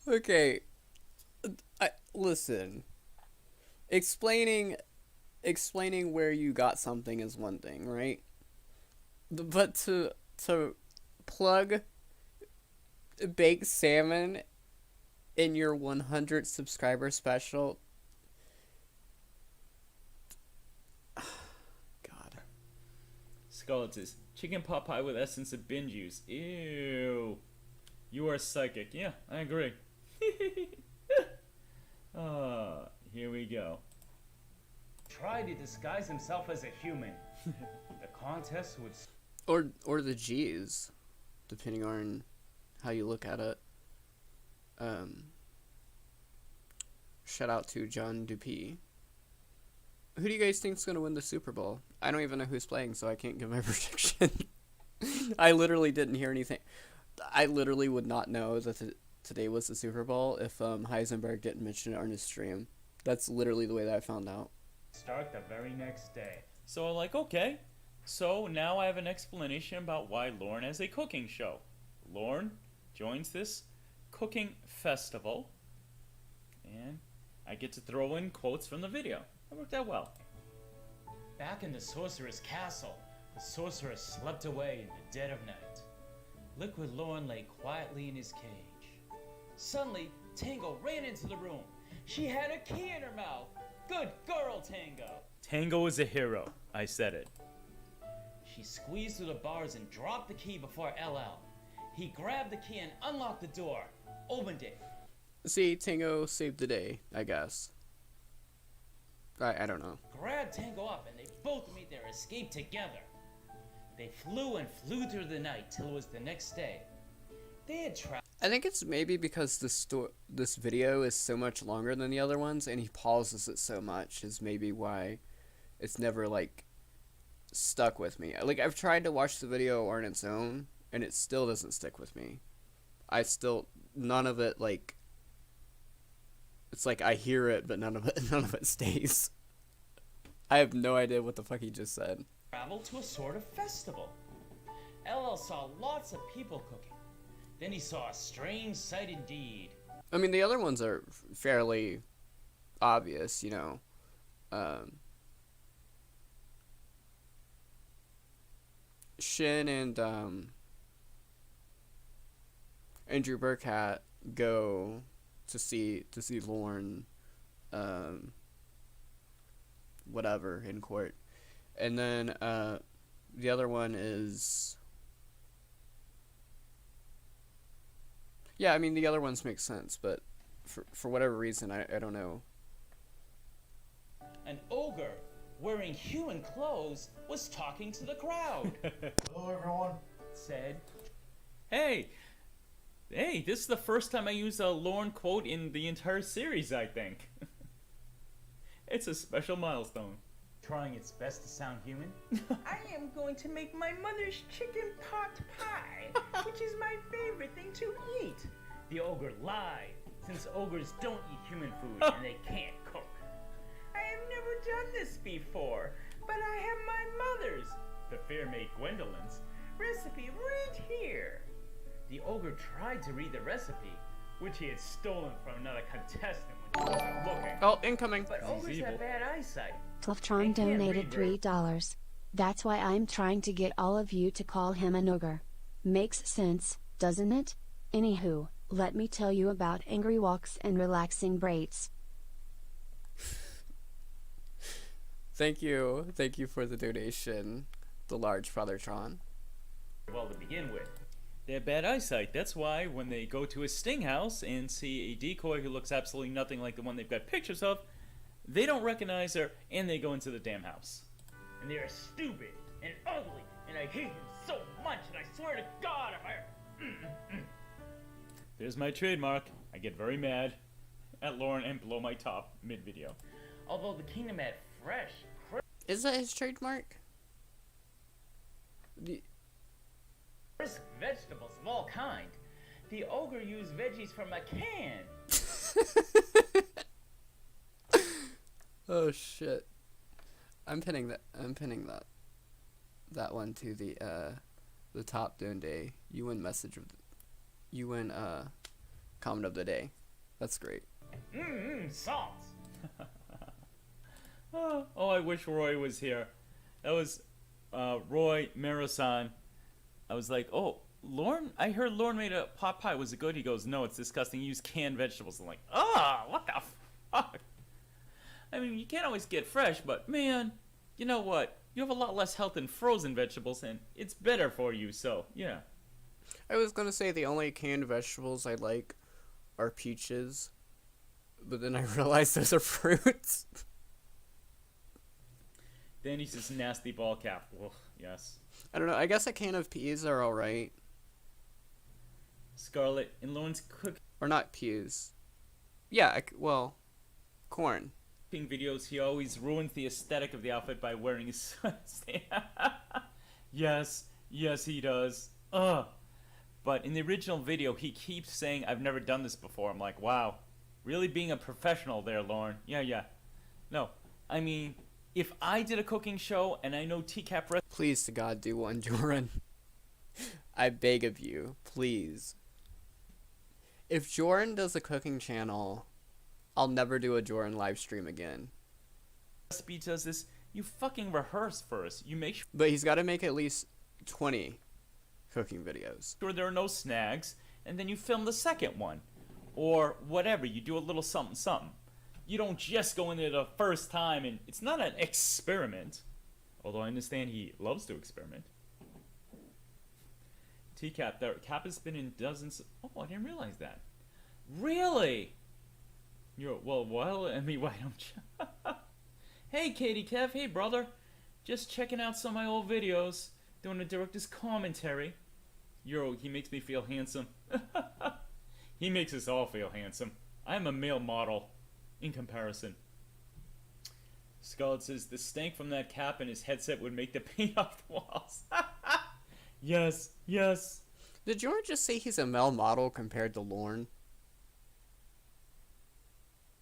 Okay. Listen. Explaining where you got something is one thing, right? But to plug baked salmon in your 100 subscriber special, God. Scarlet says, chicken pot pie with essence of bin juice. Ew. You are psychic. Yeah, I agree. Here we go. Tried to disguise himself as a human. The contest would Or the G's, depending on how you look at it. Shout out to John Dupuy. Who do you guys think is going to win the Super Bowl? I don't even know who's playing, so I can't give my prediction. I literally didn't hear anything. I literally would not know that today was the Super Bowl if Heisenberg didn't mention it on his stream. That's literally the way that I found out. start the very next day. So I'm like, okay. So now I have an explanation about why Lorne has a cooking show. Lorne joins this cooking festival, and I get to throw in quotes from the video. That worked out well. Back in the sorcerer's castle, the sorcerer slept away in the dead of night. Liquid Lorne lay quietly in his cage. Suddenly, Tango ran into the room. She had a key in her mouth. Good girl, Tango. Tango is a hero. I said it. She squeezed through the bars and dropped the key before LL. He grabbed the key and unlocked the door. Opened it. See, Tango saved the day, I guess. I don't know. Grabbed Tango up and they both made their escape together. They flew and flew through the night till it was the next day. They had traveled. I think it's maybe because this video is so much longer than the other ones, and he pauses it so much, is maybe why it's never, like, stuck with me. Like, I've tried to watch the video on its own, and it still doesn't stick with me. None of it, like, it's like I hear it, but none of it stays. I have no idea what the fuck he just said. Traveled to a sort of festival. LL saw lots of people cooking. Then he saw a strange sight indeed. I mean, the other ones are fairly obvious, you know. Shin and Andrew Burkhat go to see Lorne, whatever, in court, and then the other one is. Yeah, I mean, the other ones make sense, but for whatever reason, I don't know. An ogre wearing human clothes, was talking to the crowd. Hello, everyone. Said, Hey, this is the first time I use a Lorne quote in the entire series, I think. It's a special milestone. trying its best to sound human. I am going to make my mother's chicken pot pie, which is my favorite thing to eat. The ogre lied, since ogres don't eat human food and they can't cook. I have never done this before, but I have my mother's, The fair maid Gwendolyn's. recipe right here. The ogre tried to read the recipe, which he had stolen from another contestant when he wasn't looking. Oh, incoming. But ogres evil. have bad eyesight. Fluftron I can't donated read $3. That's why I'm trying to get all of you to call him an ogre. Makes sense, doesn't it? Anywho, let me tell you about angry walks and relaxing braids. Thank you for the donation, the large Father Tron. Well, to begin with, They have bad eyesight. That's why when they go to a sting house and see a decoy who looks absolutely nothing like the one they've got pictures of, they don't recognize her and they go into the damn house. and they are stupid and ugly, and I hate them so much, and I swear to God if I... There's my trademark. I get very mad at Lauren and blow my top mid-video. Although the kingdom had fresh, Is that his trademark? crisp vegetables of all kind, the ogre used veggies from a can. Oh shit! I'm pinning that one to the top Dune Day. You win message of the, you win comment of the day. That's great. Salt. Oh, I wish Roy was here. That was Roy Marasan. I was like, oh, Lauren? I heard Lauren made a pot pie. Was it good? He goes, no, it's disgusting. You use canned vegetables. I'm like, what the fuck? I mean, you can't always get fresh, but man, you know what? You have a lot less health than frozen vegetables, and it's better for you, so, yeah. I was gonna say the only canned vegetables I like are peaches, but then I realized those are fruits. Danny's this nasty ball cap. Ugh, yes. I don't know. I guess a can of peas are alright. Scarlet, in Lauren's cooking Or not peas. Yeah, well, corn. videos, he always ruins the aesthetic of the outfit by wearing his yes, he does. But in the original video, he keeps saying, I've never done this before. I'm like, wow. Really being a professional there, Lauren. Yeah. No, I mean, if I did a cooking show and I know TCAP Please to God do one, Jordan. I beg of you, please. If Jordan does a cooking channel, I'll never do a Jordan live stream again. recipe does this, you fucking rehearse first. You make But he's got to make at least 20 cooking videos. sure there are no snags, and then you film the second one. Or whatever, you do a little something. You don't just go into the first time, and it's not an experiment. Although I understand he loves to experiment. TCAP, Cap has been in dozens. Oh, I didn't realize that. Really? Well, I mean, why don't you? Hey, Katie Kev, hey, brother. Just checking out some of my old videos, doing a director's commentary. He makes me feel handsome. He makes us all feel handsome. I'm a male model, in comparison. Scarlet says, the stank from that cap and his headset would make the paint off the walls. Yes. Did Jordan just say he's a male model compared to Lorne?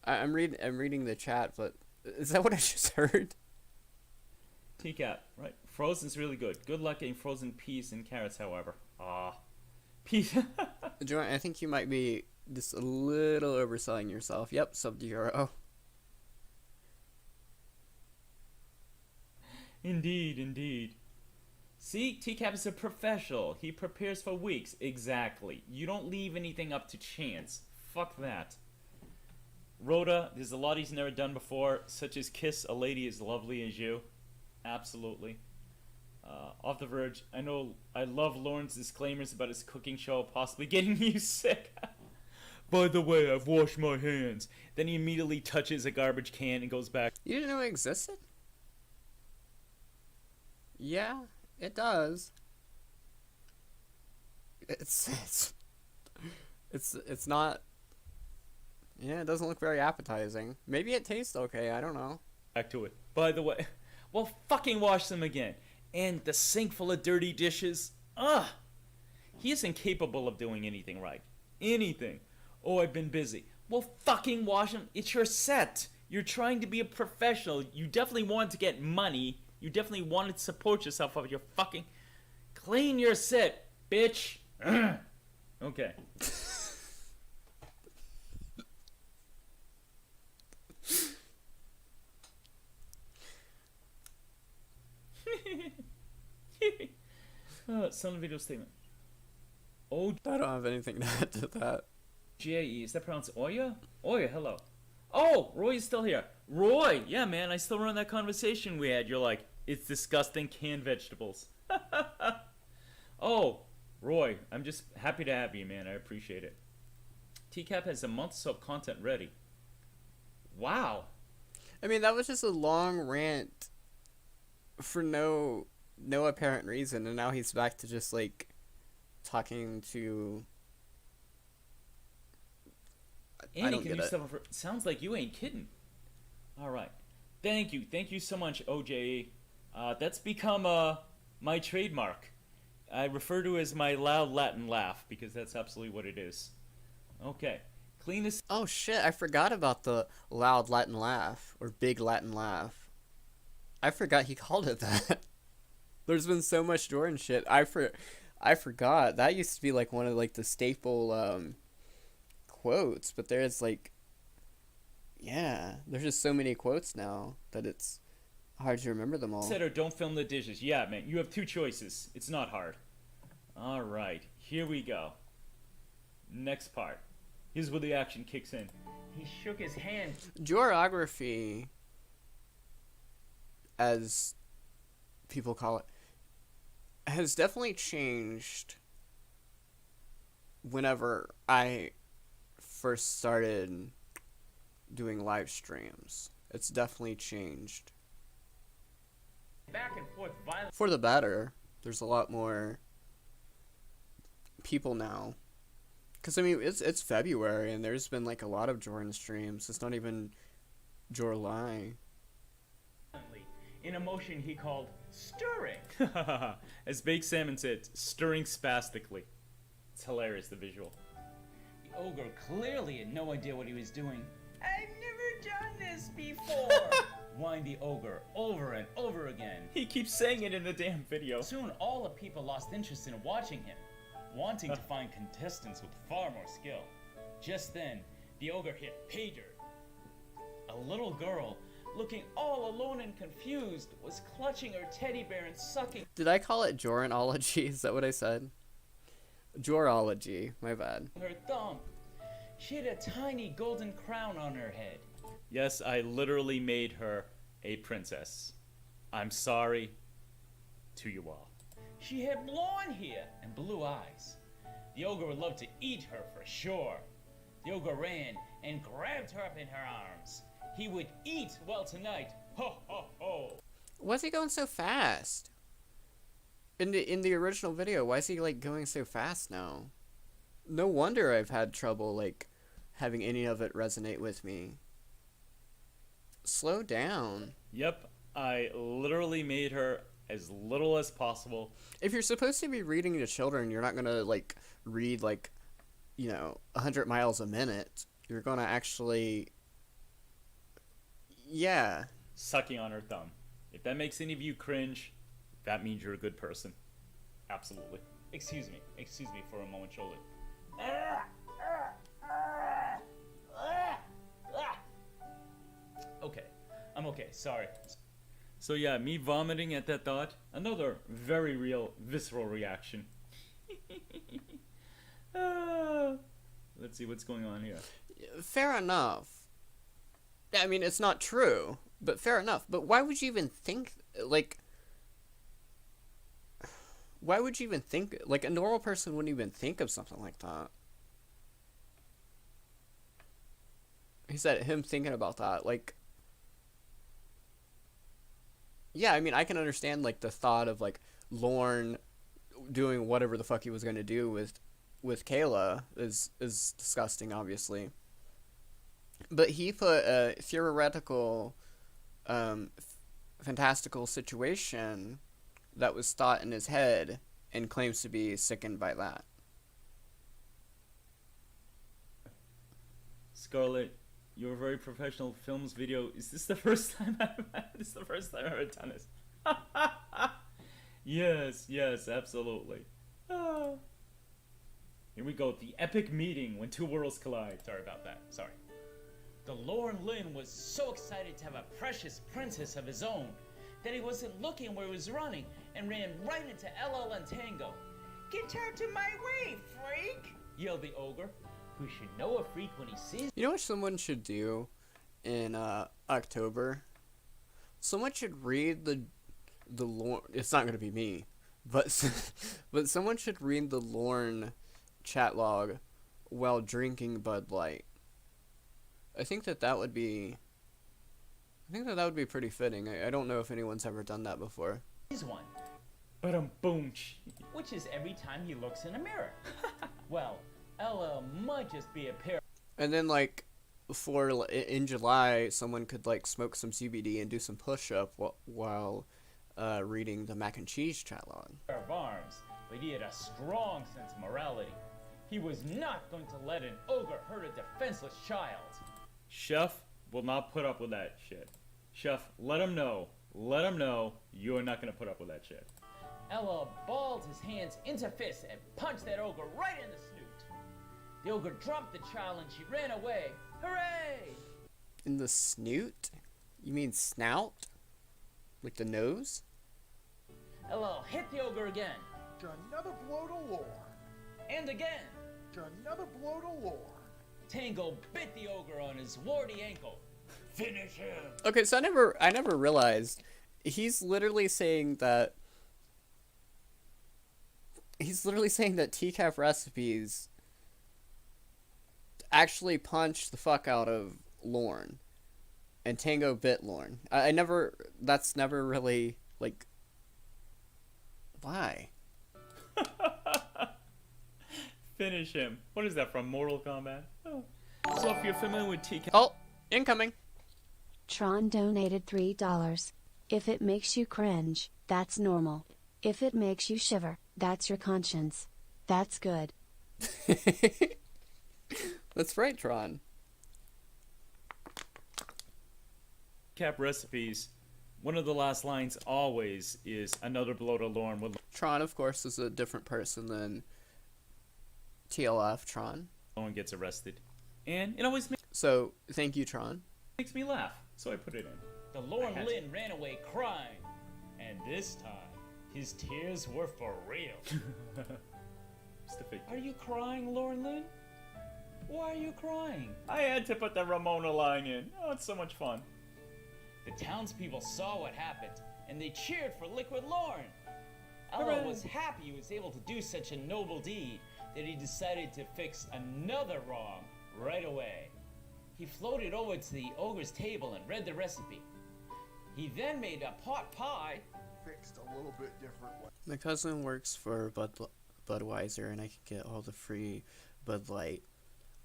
I'm reading the chat, but is that what I just heard? TCAP, right? Frozen's really good. Good luck getting frozen peas and carrots, however. Peas. Jordan, I think you might be just a little overselling yourself. Yep, Sub-Zero. Indeed. See, TCAP is a professional. He prepares for weeks. Exactly. You don't leave anything up to chance. Fuck that. Rhoda, there's a lot he's never done before, such as kiss a lady as lovely as you. Absolutely. Off the Verge, I know I love Lauren's disclaimers about his cooking show possibly getting you sick. By the way, I've washed my hands. Then he immediately touches a garbage can and goes back. You didn't know it existed? Yeah, it does. It's not. Yeah, it doesn't look very appetizing. Maybe it tastes okay. I don't know. Back to it. By the way, well, fucking wash them again. And the sink full of dirty dishes. Ugh. He is incapable of doing anything right. Anything. Oh, I've been busy. Well, fucking wash them. It's your set. You're trying to be a professional. You definitely want to get money. You definitely want to support yourself of your fucking... Clean your set, bitch. Ugh. Okay. Some video statement. Oh, I don't have anything to add to that. J-E, is that pronounced Oya? Oya, hello. Oh, Roy is still here. Roy, yeah, man, I still remember that conversation we had. You're like, it's disgusting canned vegetables. Oh, Roy, I'm just happy to have you, man. I appreciate it. TCAP has a month's of content ready. Wow. I mean, that was just a long rant for no apparent reason, and now he's back to just like talking to. I don't get it. Sounds like you ain't kidding. All right, thank you so much, OJ. That's become my trademark. I refer to it as my loud Latin laugh because that's absolutely what it is. Okay, clean this. Oh shit! I forgot about the loud Latin laugh or big Latin laugh. I forgot he called it that. There's been so much Jordan shit. I forgot. That used to be like one of like the staple quotes, but there's like there's just so many quotes now that it's hard to remember them all. Said or don't film the dishes. Yeah, man, you have two choices. It's not hard. All right, here we go. Next part. Here's where the action kicks in. He shook his hand. Geography, as people call it, has definitely changed whenever I first started doing live streams. It's definitely changed. Back and forth violence. For the better. There's a lot more people now. Because, I mean, it's February, and there's been, like, a lot of Jordan streams. It's not even Jorlai. In a motion he called stirring. As Baked Salmon said, stirring spastically. It's hilarious, the visual. The ogre clearly had no idea what he was doing. I've never done this before. Whined the ogre over and over again. He keeps saying it in the damn video. Soon all the people lost interest in watching him, wanting to find contestants with far more skill. Just then, the ogre hit pay dirt. A little girl, looking all alone and confused, was clutching her teddy bear and sucking. Did I call it Jordanology? Is that what I said? Jorology. My bad. Her thumb. She had a tiny golden crown on her head. Yes, I literally made her a princess. I'm sorry to you all. She had blonde hair and blue eyes. The ogre would love to eat her for sure. The ogre ran and grabbed her up in her arms. He would eat well tonight. Ho ho ho. Why is he going so fast? In the original video, why is he like going so fast now? No wonder I've had trouble like having any of it resonate with me. Slow down. Yep, I literally made her as little as possible. If you're supposed to be reading to children, you're not gonna like read like, 100 miles a minute. You're gonna actually, sucking on her thumb. If that makes any of you cringe, that means you're a good person. Absolutely. Excuse me for a moment, Charlie. Okay, I'm okay, sorry. So yeah, me vomiting at that thought, another very real, visceral reaction. Let's see what's going on here. Fair enough. I mean, it's not true, but fair enough. But why would you even think, like, a normal person wouldn't even think of something like that. He said him thinking about that, like, Yeah, I mean, I can understand like the thought of like Lorne doing whatever the fuck he was gonna do with Kayla is disgusting, obviously. But he put a theoretical, fantastical situation that was thought in his head and claims to be sickened by that. Scarlett, you're a very professional films video. Is this the first time I've ever done this? Yes, absolutely. Here we go. The epic meeting when two worlds collide. Sorry about that. Sorry. The Lorne Lynn was so excited to have a precious princess of his own that he wasn't looking where he was running and ran right into LL and Tango. Get out of my way, freak! Yelled the ogre, who should know a freak when he sees. You know what someone should do in October? Someone should read the Lorne. It's not gonna be me, but someone should read the Lorne chat log while drinking Bud Light. I think that would be pretty fitting. I don't know if anyone's ever done that before. He's one, Boom. which is every time he looks in a mirror. Well, LL might just be a pair. And then like in July, someone could like smoke some CBD and do some push-up while reading the mac and cheese chat log. Of arms, but he had a strong sense of morality. He was not going to let an ogre hurt a defenseless child. Chef will not put up with that shit. Chef, let him know you're not gonna put up with that shit. LL balled his hands into fists and punched that ogre right in the snoot. The ogre dropped the child and she ran away. Hooray! In the snoot? You mean snout? Like the nose? LL hit the ogre again. Another blow to Lorne. And again. Another blow to Lorne. Tango bit the ogre on his warty ankle. Finish him! Okay, so I never realized he's literally saying that TCAF recipes actually punched the fuck out of Lorne, and Tango bit Lorne. That's never really like why. Finish him. What is that from Mortal Kombat? Oh. So if you're familiar with TK. Oh, incoming. Tron donated $3. If it makes you cringe, that's normal. If it makes you shiver, that's your conscience. That's good. That's right, Tron. Cap recipes. One of the last lines always is another blow to Lorne. Tron, of course, is a different person than TLF Tron. Lorne gets arrested. And it always So, thank you, Tron. makes me laugh. So I put it in. The Lorne Lynn ran away crying. And this time, his tears were for real. It's the fake. Are you crying, Lorne Lynn? Why are you crying? I had to put the Ramona line in. Oh, it's so much fun. The townspeople saw what happened, and they cheered for Liquid Lorne. Hooray. LL was happy he was able to do such a noble deed that he decided to fix another wrong right away. He floated over to the ogre's table and read the recipe. He then made a pot pie. Fixed a little bit different way. My cousin works for Budweiser, and I can get all the free Bud Light.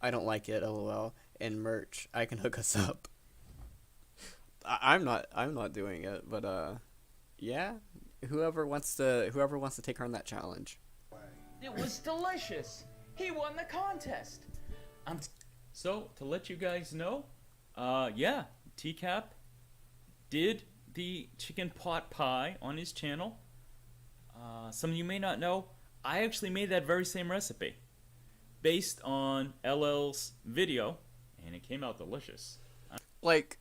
I don't like it, lol. And merch. I can hook us up. I'm not doing it, but yeah. Whoever wants to take on that challenge. It was delicious. He won the contest. So, to let you guys know, yeah, TCAP did the chicken pot pie on his channel. Some of you may not know, I actually made that very same recipe based on LL's video, and it came out delicious. Like,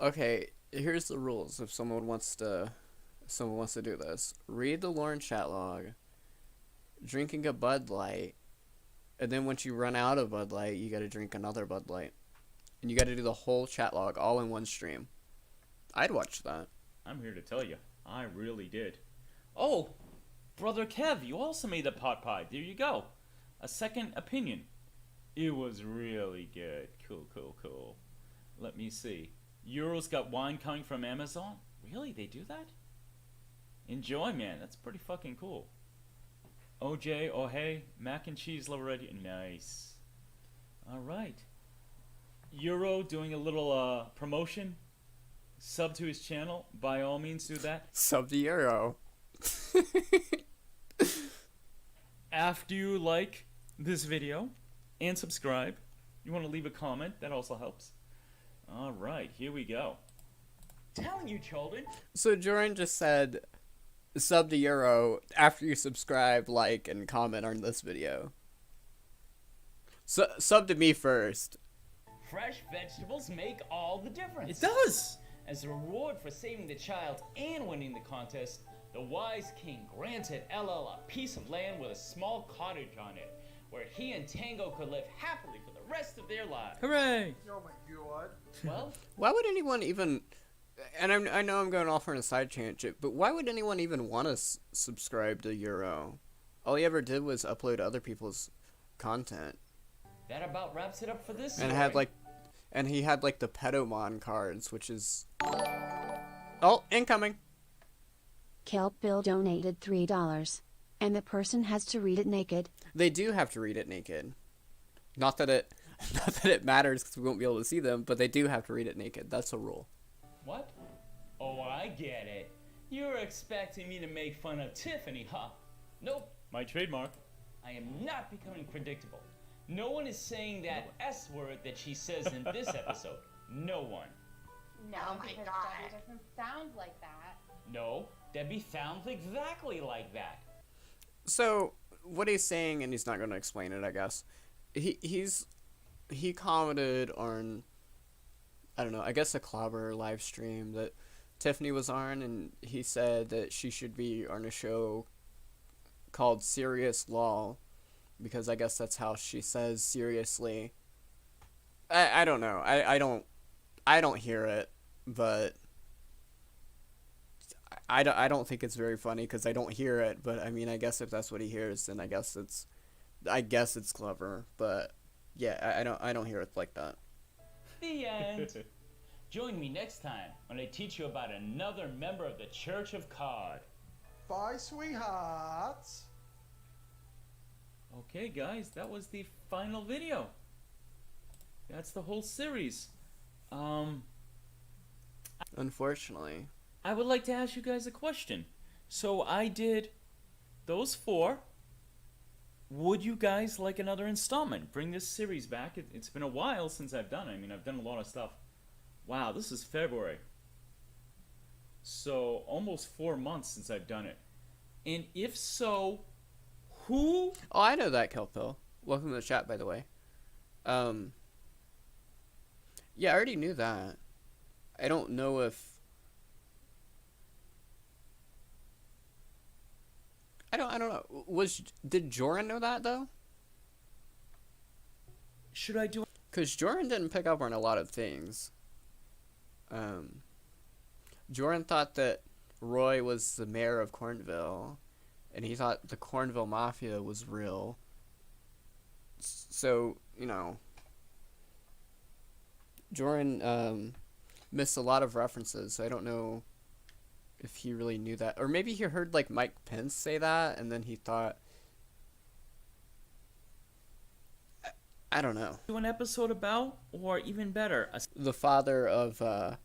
okay, here's the rules if someone wants to do this. Read the Lorne chat log, drinking a Bud Light, and then once you run out of Bud Light, you gotta drink another Bud Light. And you gotta do the whole chat log all in one stream. I'd watch that. I'm here to tell you, I really did. Oh, Brother Kev, you also made the pot pie. There you go. A second opinion. It was really good. Cool. Let me see. Euro's got wine coming from Amazon. Really? They do that? Enjoy, man. That's pretty fucking cool. OJ, oh hey, mac and cheese already. Nice. Alright. Euro doing a little promotion. Sub to his channel. By all means, do that. Sub to Euro. After you like this video and subscribe, you want to leave a comment. That also helps. Alright, here we go. Telling you, children. So Jordan just said, sub to Euro after you subscribe, like, and comment on this video. So, sub to me first. Fresh vegetables make all the difference. It does! As a reward for saving the child and winning the contest, the wise king granted LL a piece of land with a small cottage on it, where he and Tango could live happily for the rest of their lives. Hooray! Oh my god. Well, Why would anyone even... And I know I'm going off on a side tangent, but why would anyone even want to subscribe to Euro? All he ever did was upload other people's content. that about wraps it up for this And story. had like... And he had like the Pedomon cards, which is... Oh, incoming! Kelp Bill donated $3. And the person has to read it naked. They do have to read it naked. Not that it matters because we won't be able to see them, but they do have to read it naked. That's a rule. What? Oh, I get it. You're expecting me to make fun of Tiffany, huh? Nope. My trademark. I am not becoming predictable. No one is saying that S word that she says in this episode. No one. No, Oh my because God. Debbie doesn't sound like that. No, Debbie sounds exactly like that. So, what he's saying, and he's not going to explain it, I guess. He commented on, I don't know, I guess a Clobber live stream that Tiffany was on, and he said that she should be on a show called Serious Law, because I guess that's how she says seriously. I don't know. I don't hear it, but I don't think it's very funny because I don't hear it, but I mean, I guess if that's what he hears, then I guess it's clever, but yeah, I don't hear it like that. The end. Join me next time when I teach you about another member of the Church of Cod. Bye, sweethearts. Okay, guys, that was the final video. That's the whole series. Unfortunately. I would like to ask you guys a question. So I did those 4. Would you guys like another installment? Bring this series back. It's been a while since I've done it. I mean, I've done a lot of stuff. Wow, this is February. So almost 4 months since I've done it. And if so, who? Oh, I know that, Kelpil. Welcome to the chat, by the way. Yeah, I already knew that. I don't know if... I don't know. Did Joran know that, though? Should I do? Because Joran didn't pick up on a lot of things. Joran thought that Roy was the mayor of Cornville, and he thought the Cornville Mafia was real. So, you know, Joran missed a lot of references, so I don't know if he really knew that. Or maybe he heard, like, Mike Pence say that, and then he thought... I don't know. Do an episode about, or even better, The father of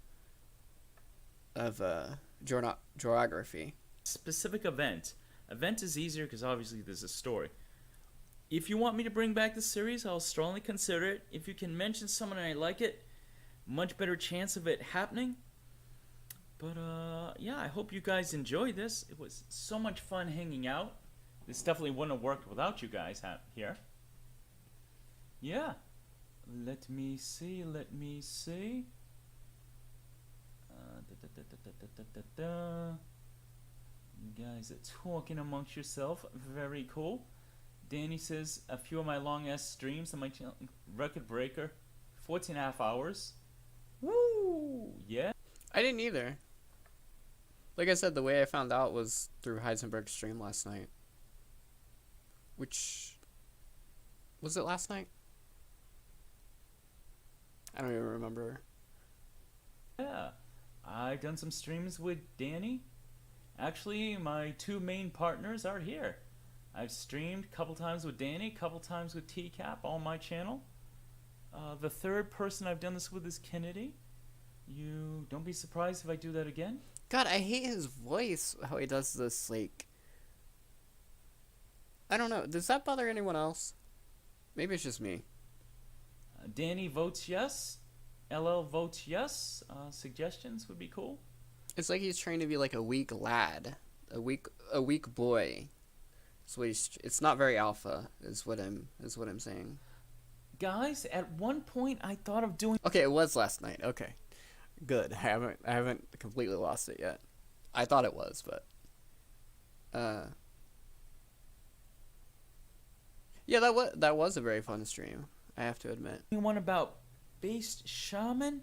geography. specific event. Event is easier because obviously there's a story. If you want me to bring back the series, I'll strongly consider it. If you can mention someone and I like it, much better chance of it happening. But yeah, I hope you guys enjoyed this. It was so much fun hanging out. This definitely wouldn't have worked without you guys here. Yeah. Let me see. You guys are talking amongst yourself. Very cool. Danny says, a few of my long-ass streams on my channel, record breaker, 14.5 hours. Woo! Yeah. I didn't either. Like I said, the way I found out was through Heisenberg's stream last night. Which... Was it last night? I don't even remember. Yeah. I've done some streams with Danny. Actually, my two main partners are here. I've streamed a couple times with Danny, a couple times with TCap on my channel. The third person I've done this with is Kennedy. You don't be surprised if I do that again. God, I hate his voice, how he does this, like... I don't know, does that bother anyone else? Maybe it's just me. Danny votes yes. LL votes yes. Suggestions would be cool. It's like he's trying to be like a weak lad. A weak boy. So it's not very alpha, is what I'm saying. Guys, at one point I thought of doing... Okay, it was last night, okay. Good. I haven't completely lost it yet. I thought it was, but yeah, that was a very fun stream, I have to admit. One about based shaman.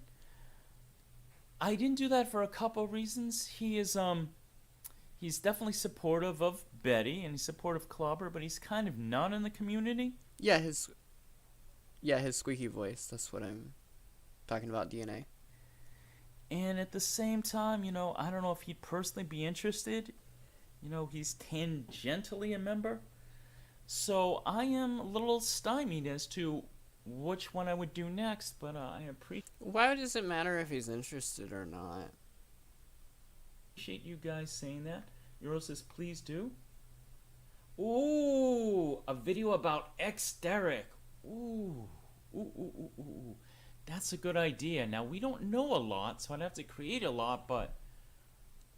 I didn't do that for a couple reasons. He's definitely supportive of Betty and he's supportive of Clobber, but he's kind of not in the community. Yeah, his squeaky voice. That's what I'm talking about. DNA. And at the same time, you know, I don't know if he'd personally be interested. You know, he's tangentially a member. So I am a little stymied as to which one I would do next, but I appreciate... Why does it matter if he's interested or not? Appreciate you guys saying that. Euro says, please do. Ooh, a video about ex-Derek. Ooh. That's a good idea. Now, we don't know a lot, so I'd have to create a lot, but...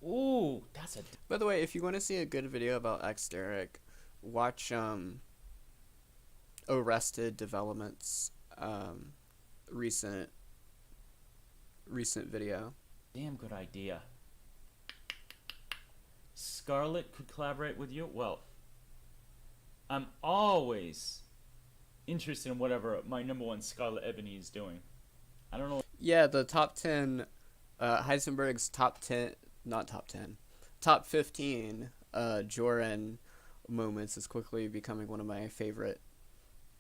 Ooh, that's a... By the way, if you want to see a good video about ex-Derek, watch Arrested Development's recent video. Damn good idea. Scarlett could collaborate with you? Well, I'm always interested in whatever my number one Scarlett Ebony is doing. I don't know. Yeah, the top 10, Heisenberg's top 15 Jorrun moments is quickly becoming one of my favorite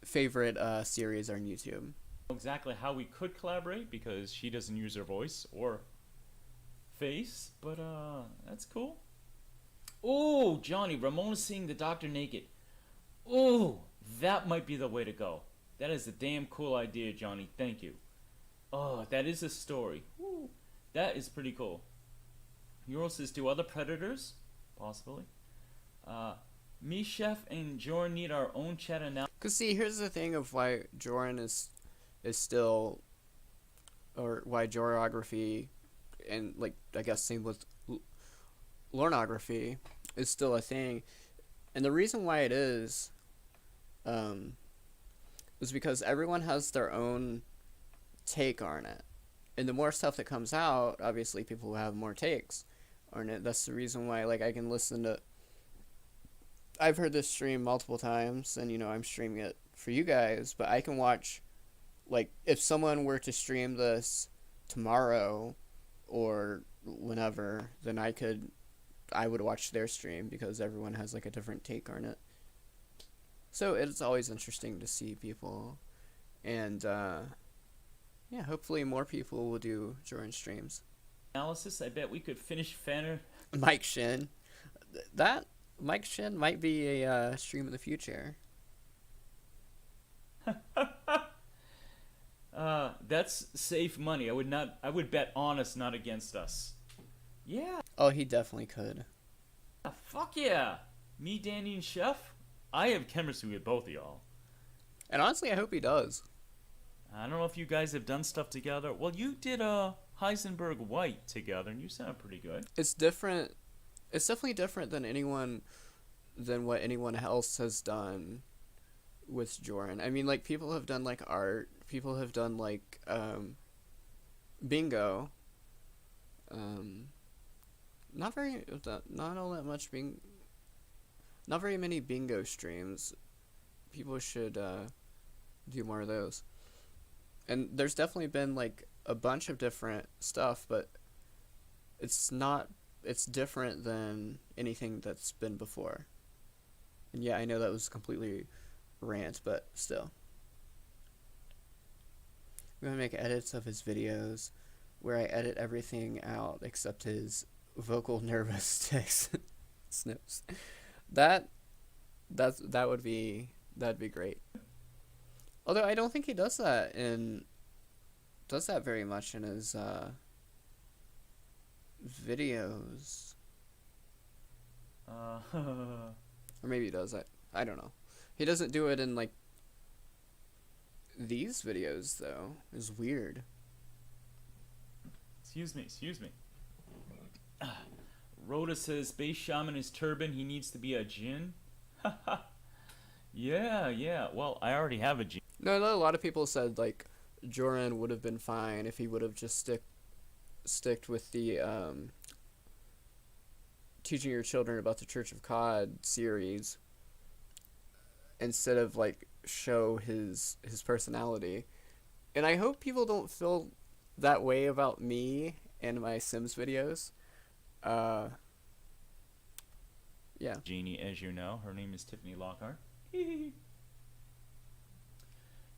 series on YouTube. Exactly how we could collaborate because she doesn't use her voice or face, but that's cool. Oh, Johnny, Ramona seeing the doctor naked. Oh, that might be the way to go. That is a damn cool idea, Johnny. Thank you. Oh, that is a story. Woo. That is pretty cool. Euro says, do other predators? Possibly. Me, Chef, and Jorrun need our own chat now. Cause see, here's the thing of why Jorrun is still, or why Jorography, and like I guess same with Lornography, is still a thing, and the reason why it is because everyone has their own take on it, and the more stuff that comes out, obviously people will have more takes on it. That's the reason why, like, I can listen to... I've heard this stream multiple times, and, you know, I'm streaming it for you guys, but I can watch, like, if someone were to stream this tomorrow or whenever, then I would watch their stream because everyone has, like, a different take on it. So it's always interesting to see people, and, yeah, hopefully more people will do Jorrun streams. Analysis, I bet we could finish Fanner. Mike Shin. That Mike Shin might be a stream in the future. That's safe money. I would bet honest, not against us. Yeah. Oh, he definitely could. Fuck yeah. Me, Danny, and Chef. I have chemistry with both of y'all. And honestly, I hope he does. I don't know if you guys have done stuff together. Well, you did Heisenberg White together, and you sound pretty good. It's different. It's definitely different than what anyone else has done with Jorrun. I mean, like, people have done, like, art. People have done, like, bingo. Not very many bingo streams. People should do more of those. And there's definitely been, like, a bunch of different stuff, but it's different than anything that's been before. And yeah, I know that was completely rant, but still. I'm gonna make edits of his videos. where I edit everything out except his vocal nervous tics snips. That'd be great. Although I don't think he does that very much in his videos. Or maybe he does. I don't know. He doesn't do it in like these videos though. It's weird. Excuse me. Rhoda says, Base Shaman is turban, he needs to be a djinn. Yeah. Well, I already have a djinn. No, a lot of people said like Jorrun would have been fine if he would have just sticked with the teaching your children about the Church of God series instead of like show his personality. And I hope people don't feel that way about me and my Sims videos. Yeah. Genie, as you know, her name is Tiffany Lockhart.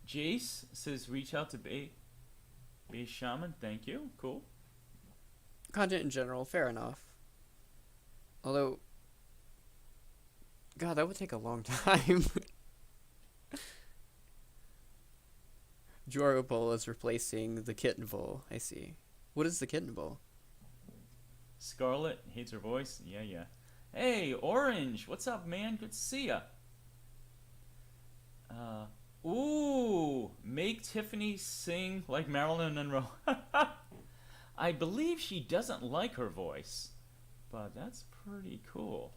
Jace says, reach out to Base Shaman. Thank you. Cool. Content in general, fair enough. Although, God, that would take a long time. Jorrunbowl is replacing the Kitten Bowl. I see. What is the Kitten Bowl? Scarlet hates her voice. Yeah. Hey, Orange, what's up, man? Good to see ya. Ooh, make Tiffany sing like Marilyn Monroe. I believe she doesn't like her voice, but that's pretty cool.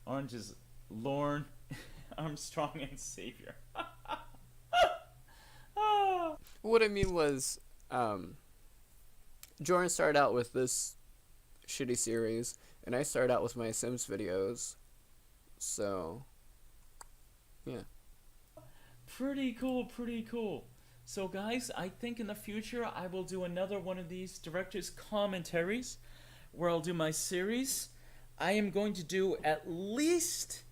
Orange is Lorne Armstrong and Savior. What I mean was, Jorrun started out with this shitty series, and I started out with my Sims videos, so, yeah. Pretty cool. So guys, I think in the future I will do another one of these director's commentaries where I'll do my series. I am going to do at least,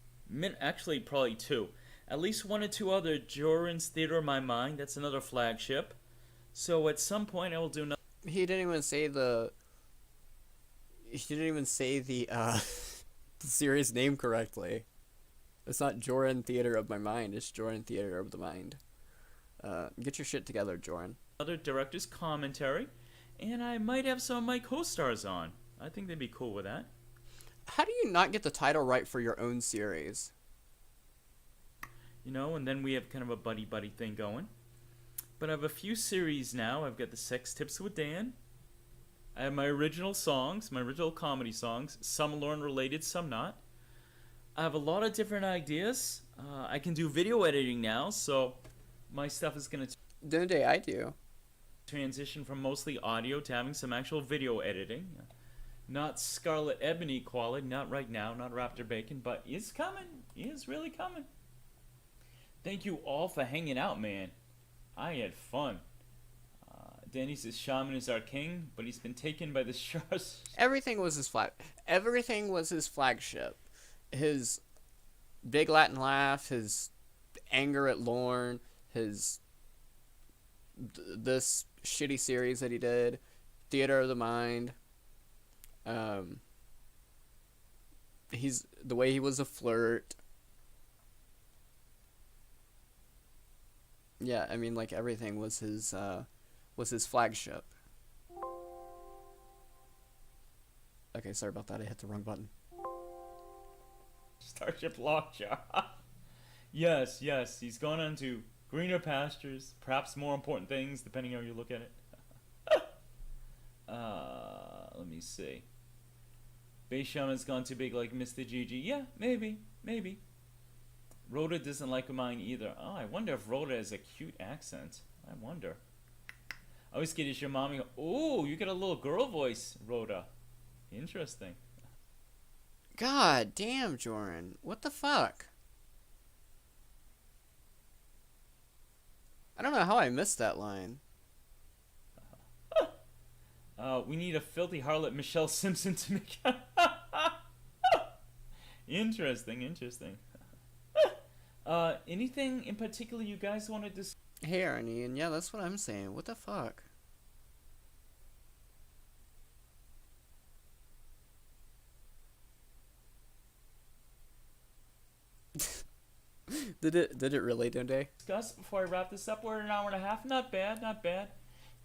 actually probably two, at least one or two other Jorrun's Theater of My Mind. That's another flagship. So at some point I will do another. He didn't even say the the series name correctly. It's not Jorrun Theater of My Mind, it's Jorrun Theater of the Mind. Get your shit together, Jorrun. Another director's commentary, and I might have some of my co-stars on. I think they'd be cool with that. How do you not get the title right for your own series? You know, and then we have kind of a buddy thing going. But I have a few series now. I've got the Sex Tips with Dan. I have my original songs, my original comedy songs. Some Lauren related, some not. I have a lot of different ideas. I can do video editing now, so my stuff is going to The day I do. transition from mostly audio to having some actual video editing. Not Scarlet Ebony quality, not right now, not Raptor Bacon, but is coming. Is really coming. Thank you all for hanging out, man. I had fun. Danny says Shaman is our king, but he's been taken by the sharks. Everything was his flagship. His big Latin laugh, his anger at Lorne, his this shitty series that he did, Theater of the Mind. He's the way he was a flirt. Yeah, I mean, like everything was his flagship. Okay, sorry about that. I hit the wrong button. Starship Lockjaw. Yes, he's gone on to greener pastures, perhaps more important things, depending on how you look at it. Let me see. Base Shaman's gone too big like Mr. Gigi. Yeah, maybe. Rhoda doesn't like mine either. Oh, I wonder if Rhoda has a cute accent. I wonder. I always get is your mommy. Oh, you get a little girl voice, Rhoda. Interesting. God damn, Jorrun. What the fuck? I don't know how I missed that line. We need a filthy harlot Michelle Simpson to make. Interesting. Anything in particular you guys want to discuss? Hey, Arnie, and yeah, that's what I'm saying. What the fuck? Did it really, Donde? discuss before I wrap this up? We're at an hour and a half. Not bad, not bad.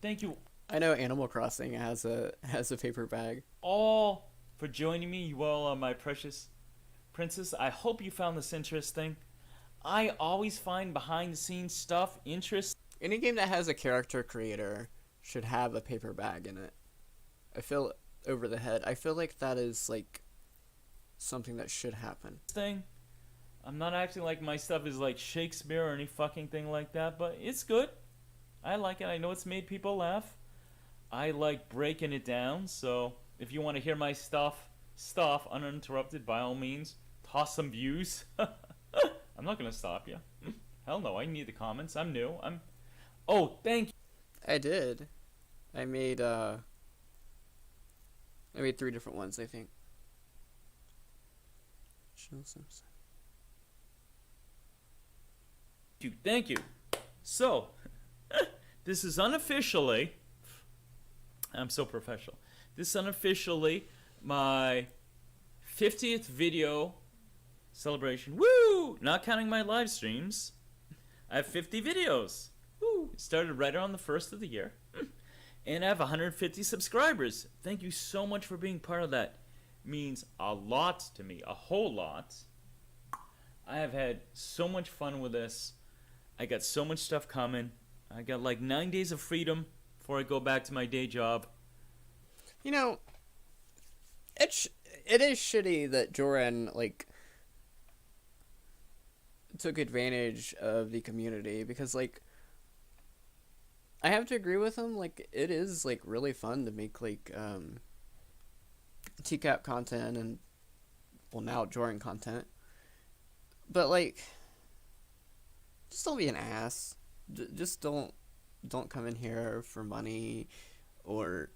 Thank you I know Animal Crossing has a paper bag. all for joining me. You all are my precious princess. I hope you found this interesting. I always find behind the scenes stuff interesting. Any game that has a character creator should have a paper bag in it. I feel over the head. I feel like that is like something that should happen. I'm not acting like my stuff is like Shakespeare or any fucking thing like that, but it's good. I like it. I know it's made people laugh. I like breaking it down, so if you want to hear my stuff uninterrupted, by all means, toss some views. I'm not gonna stop you. Hell no, I need the comments. I'm new. Oh, thank you. I did. I made 3 different ones, I think. Thank you. So, this is unofficially, I'm so professional. This is unofficially my 50th video celebration. Woo! Not counting my live streams. I have 50 videos. Woo! It started right around the first of the year. And I have 150 subscribers. Thank you so much for being part of that. Means a lot to me, a whole lot. I have had so much fun with this. I got so much stuff coming. I got like 9 days of freedom before I go back to my day job. You know, it is shitty that Joran like took advantage of the community, because like I have to agree with him. Like, it is like really fun to make like TCAP content and, well, now Joran content, but like, just don't be an ass. Just don't come in here for money or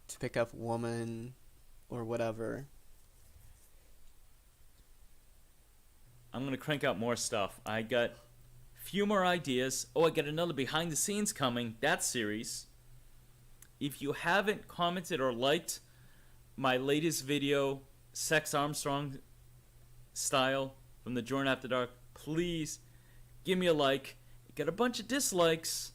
to pick up woman or whatever. I'm gonna crank out more stuff. I got a few more ideas. Oh, I got another behind the scenes coming. That series. If you haven't commented or liked my latest video, Sex Armstrong style from the Jordan After Dark, please give me a like. It got a bunch of dislikes.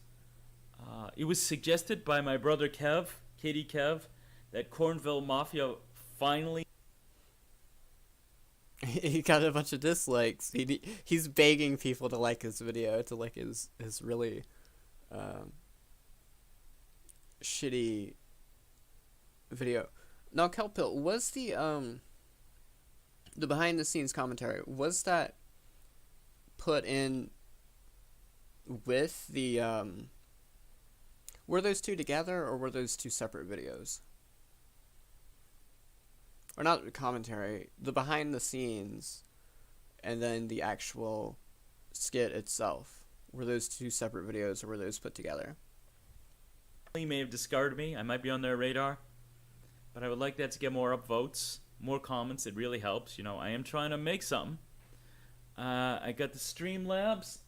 It was suggested by my brother Kev, Katie Kev, that Cornville Mafia finally. He got a bunch of dislikes. He's begging people to like his video, to like his really shitty video. Now, Kelpill, was the behind the scenes commentary, was that put in with the were those two together, or were those two separate videos? Or not commentary, the behind the scenes and then the actual skit itself. Were those two separate videos, or were those put together? They may have discarded me. I might be on their radar. But I would like that to get more upvotes, more comments. It really helps. You know, I am trying to make something. I got the Streamlabs.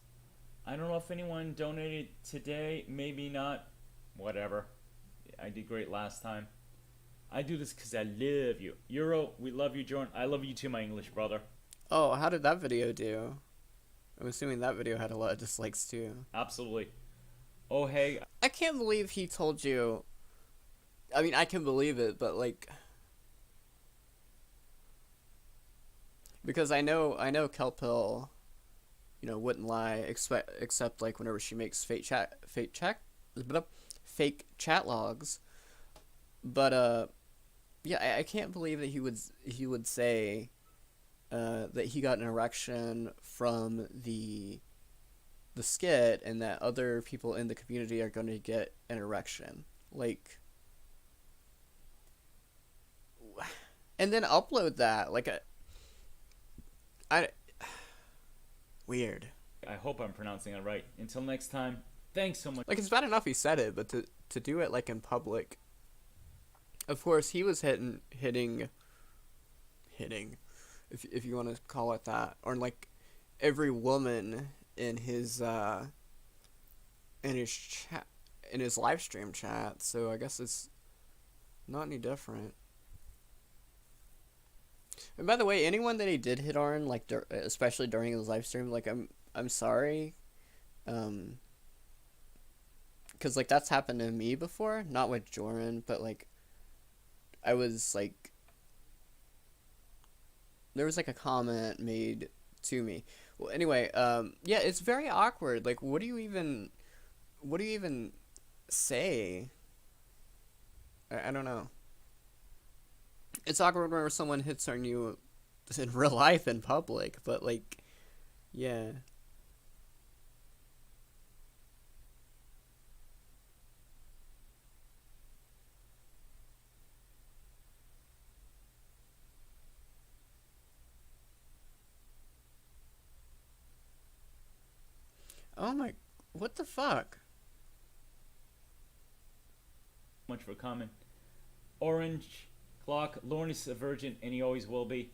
I don't know if anyone donated today. Maybe not. Whatever. I did great last time. I do this because I love you. Euro, we love you, Jordan. I love you too, my English brother. Oh, how did that video do? I'm assuming that video had a lot of dislikes too. Absolutely. Oh, hey. I can't believe he told you. I mean, I can believe it, but like, because I know Kelpill, you know, wouldn't lie, except like whenever she makes fake chat logs. But yeah, I can't believe that he would say that he got an erection from the skit, and that other people in the community are going to get an erection. Like, and then upload that. Like, weird. I hope I'm pronouncing it right. Until next time, thanks so much. Like, it's bad enough he said it, but to do it like in public. Of course, he was hitting, if you want to call it that, or like every woman in his chat, in his live stream chat. So I guess it's not any different. And by the way, anyone that he did hit on, like especially during his live stream, like I'm sorry, because like that's happened to me before, not with Jorrun, but like I was like, there was like a comment made to me. Well, anyway, yeah, it's very awkward. Like, what do you even say? I don't know. It's awkward whenever someone hits on you in real life in public, but like, yeah. Oh my, what the fuck? Much for comment. Orange Clock, Lauren is a virgin and he always will be.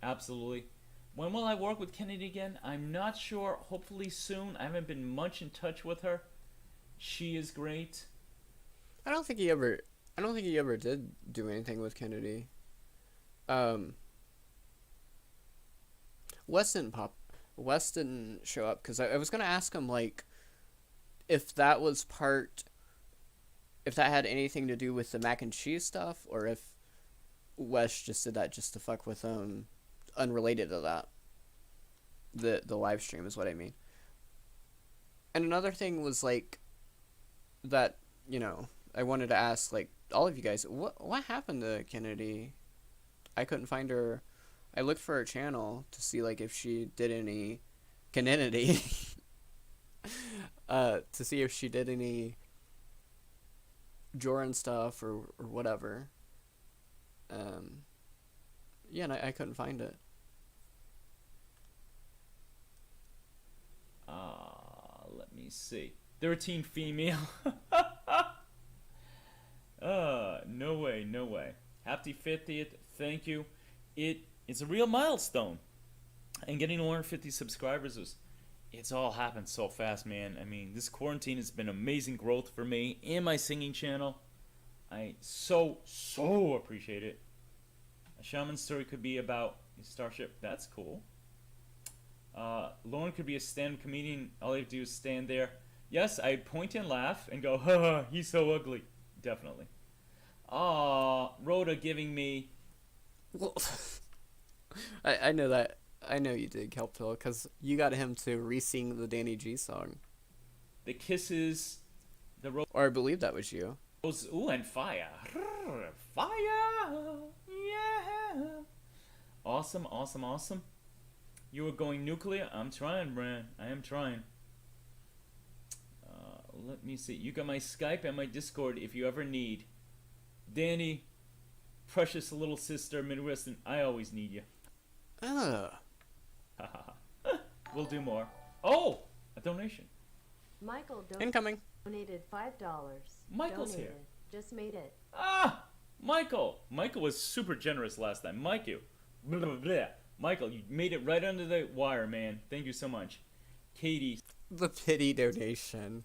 Absolutely. When will I work with Kennedy again? I'm not sure. Hopefully soon. I haven't been much in touch with her. She is great. I don't think he ever did do anything with Kennedy. Wes didn't show up because I was gonna ask him like if that had anything to do with the mac and cheese stuff, or if Wes just did that just to fuck with him, unrelated to that. The live stream is what I mean. And another thing was like that, you know, I wanted to ask like all of you guys, what happened to Kennedy? I couldn't find her. I looked for her channel to see like if she did any Kennedy to see if she did any Jorrun stuff or whatever. Yeah, and I couldn't find it. Let me see. 13 female. No way, no way. Happy 50th, thank you. It's a real milestone. And getting 150 subscribers it's all happened so fast, man. I mean, this quarantine has been amazing growth for me and my singing channel. I so appreciate it. A shaman story could be about a starship. That's cool. Lauren could be a stand-up comedian. All I have to do is stand there. Yes, I'd point and laugh and go, haha, he's so ugly. Definitely. Rhoda giving me... Well, I know that. I know you did, Kelpil, because you got him to re-sing the Danny G song. The kisses, the rose... Or I believe that was you. Ooh, and fire. Fire! Yeah! Awesome, awesome, awesome. You were going nuclear? I'm trying, Bran. I am trying. Let me see. You got my Skype and my Discord if you ever need. Danny, precious little sister, Midwestern, I always need you. We'll do more. Oh! A donation. Michael Incoming. donated $5. Michael's Donated. here. Just made it. Ah! Michael! Michael was super generous last time. Michael. Blah, blah, blah. Michael, you made it right under the wire, man. Thank you so much. Katie. The pity donation.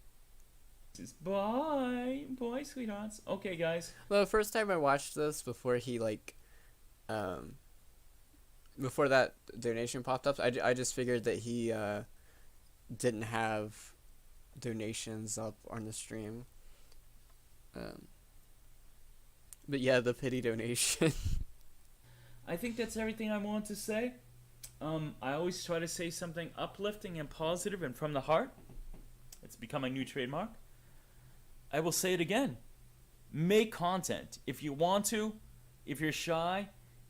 Bye. Bye, sweethearts. Okay, guys. The first time I watched this before he like, before that donation popped up, I just figured that he didn't have donations up on the stream. But yeah, the pity donation. I think that's everything I want to say. I always try to say something uplifting and positive and from the heart. It's become my new trademark. I will say it again. Make content. If you want to, if you're shy,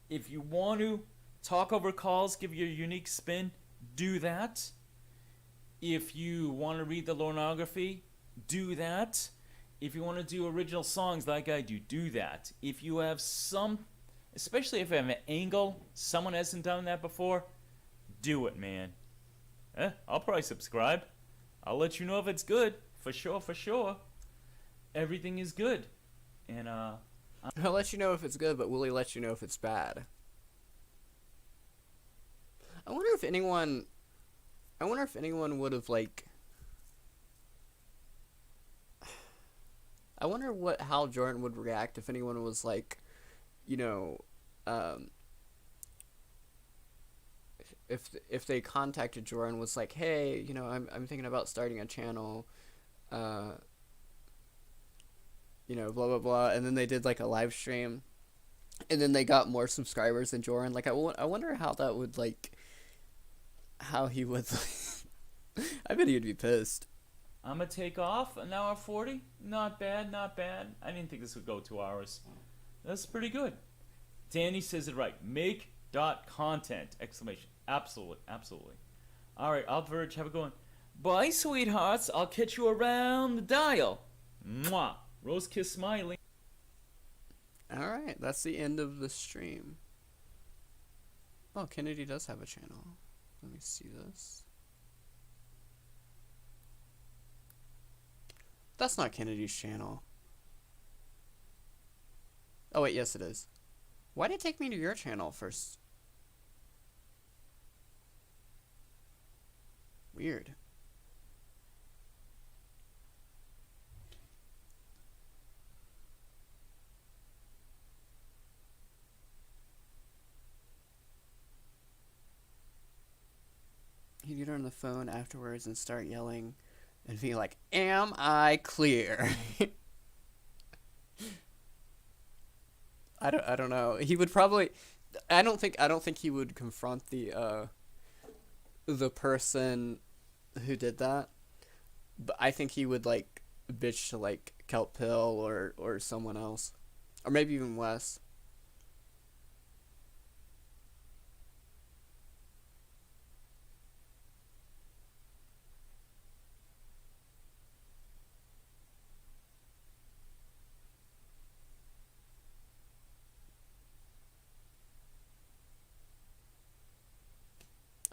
if you want to talk over calls, give your unique spin, do that. If you want to read the lornography, do that. If you want to do original songs like I do, do that. If you have some, especially if you have an angle, someone hasn't done that before, do it, man. I'll probably subscribe. I'll let you know if it's good. For sure, for sure. Everything is good. And, I'll let you know if it's good, but will he let you know if it's bad? I wonder if anyone would have, like... I wonder how Jorrun would react if anyone was like, you know, if they contacted Jordan and was like, hey, you know, I'm thinking about starting a channel, you know, blah blah blah, and then they did like a live stream, and then they got more subscribers than Jordan. Like I wonder how that would like, how he would. I bet he'd be pissed. I'm gonna take off an hour 40. Not bad, not bad. I didn't think this would go 2 hours. That's pretty good. Danny says it right. Make dot content exclamation. Absolutely, absolutely. All right, I'll Verge. Have a good one. Bye, sweethearts. I'll catch you around the dial. Mwah. Rose kiss smiley. All right, that's the end of the stream. Oh, Kennedy does have a channel. Let me see this. That's not Kennedy's channel. Oh wait, yes it is. Why did it take me to your channel first? Weird. You get her on the phone afterwards and start yelling and be like, "Am I clear?" I don't know. He would probably. I don't think he would confront the person who did that. But I think he would like bitch to like Kelp Pill or someone else, or maybe even Wes.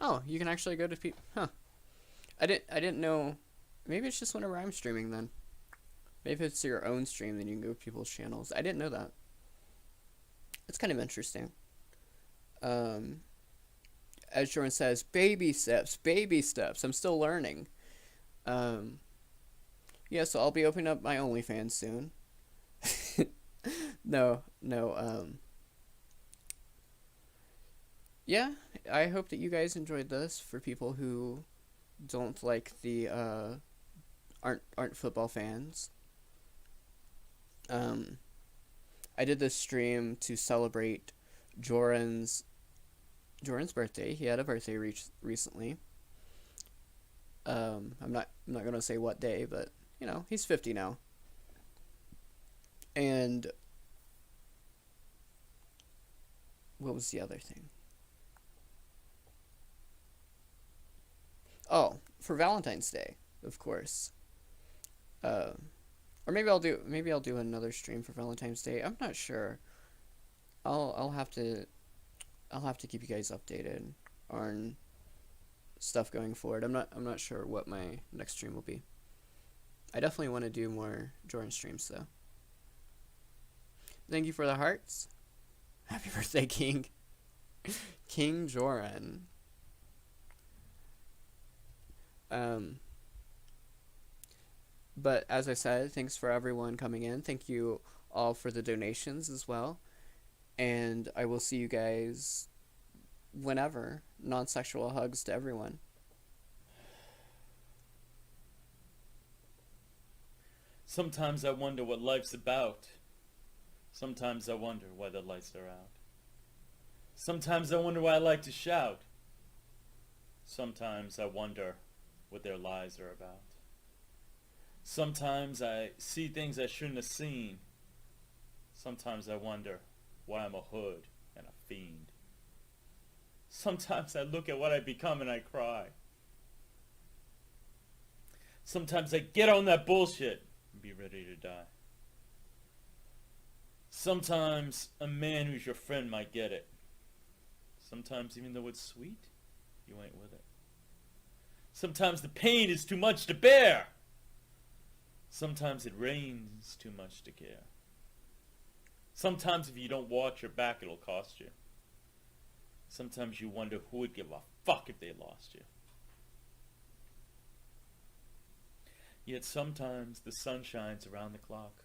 Oh, you can actually go to people. Huh. I didn't know. Maybe it's just whenever I'm streaming then. Maybe if it's your own stream, then you can go to people's channels. I didn't know that. It's kind of interesting. As Jordan says, baby steps, baby steps. I'm still learning. Yeah, so I'll be opening up my OnlyFans soon. No. Yeah, I hope that you guys enjoyed this. For people who don't like the aren't football fans. I did this stream to celebrate Jordan's birthday. He had a birthday recently. I'm not gonna say what day, but you know, he's 50 now. And what was the other thing? Oh, for Valentine's Day, of course. Or maybe I'll do another stream for Valentine's Day. I'm not sure. I'll have to keep you guys updated on stuff going forward. I'm not sure what my next stream will be. I definitely want to do more Jordan streams though. Thank you for the hearts. Happy birthday, King. King Jordan. But as I said, thanks for everyone coming in. Thank you all for the donations as well. And I will see you guys whenever. Non-sexual hugs to everyone. Sometimes I wonder what life's about. Sometimes I wonder why the lights are out. Sometimes I wonder why I like to shout. Sometimes I wonder what their lies are about. Sometimes I see things I shouldn't have seen. Sometimes I wonder why I'm a hood and a fiend. Sometimes I look at what I've become and I cry. Sometimes I get on that bullshit and be ready to die. Sometimes a man who's your friend might get it. Sometimes even though it's sweet, you ain't with it. Sometimes the pain is too much to bear. Sometimes it rains too much to care. Sometimes if you don't watch your back, it'll cost you. Sometimes you wonder who would give a fuck if they lost you. Yet sometimes the sun shines around the clock.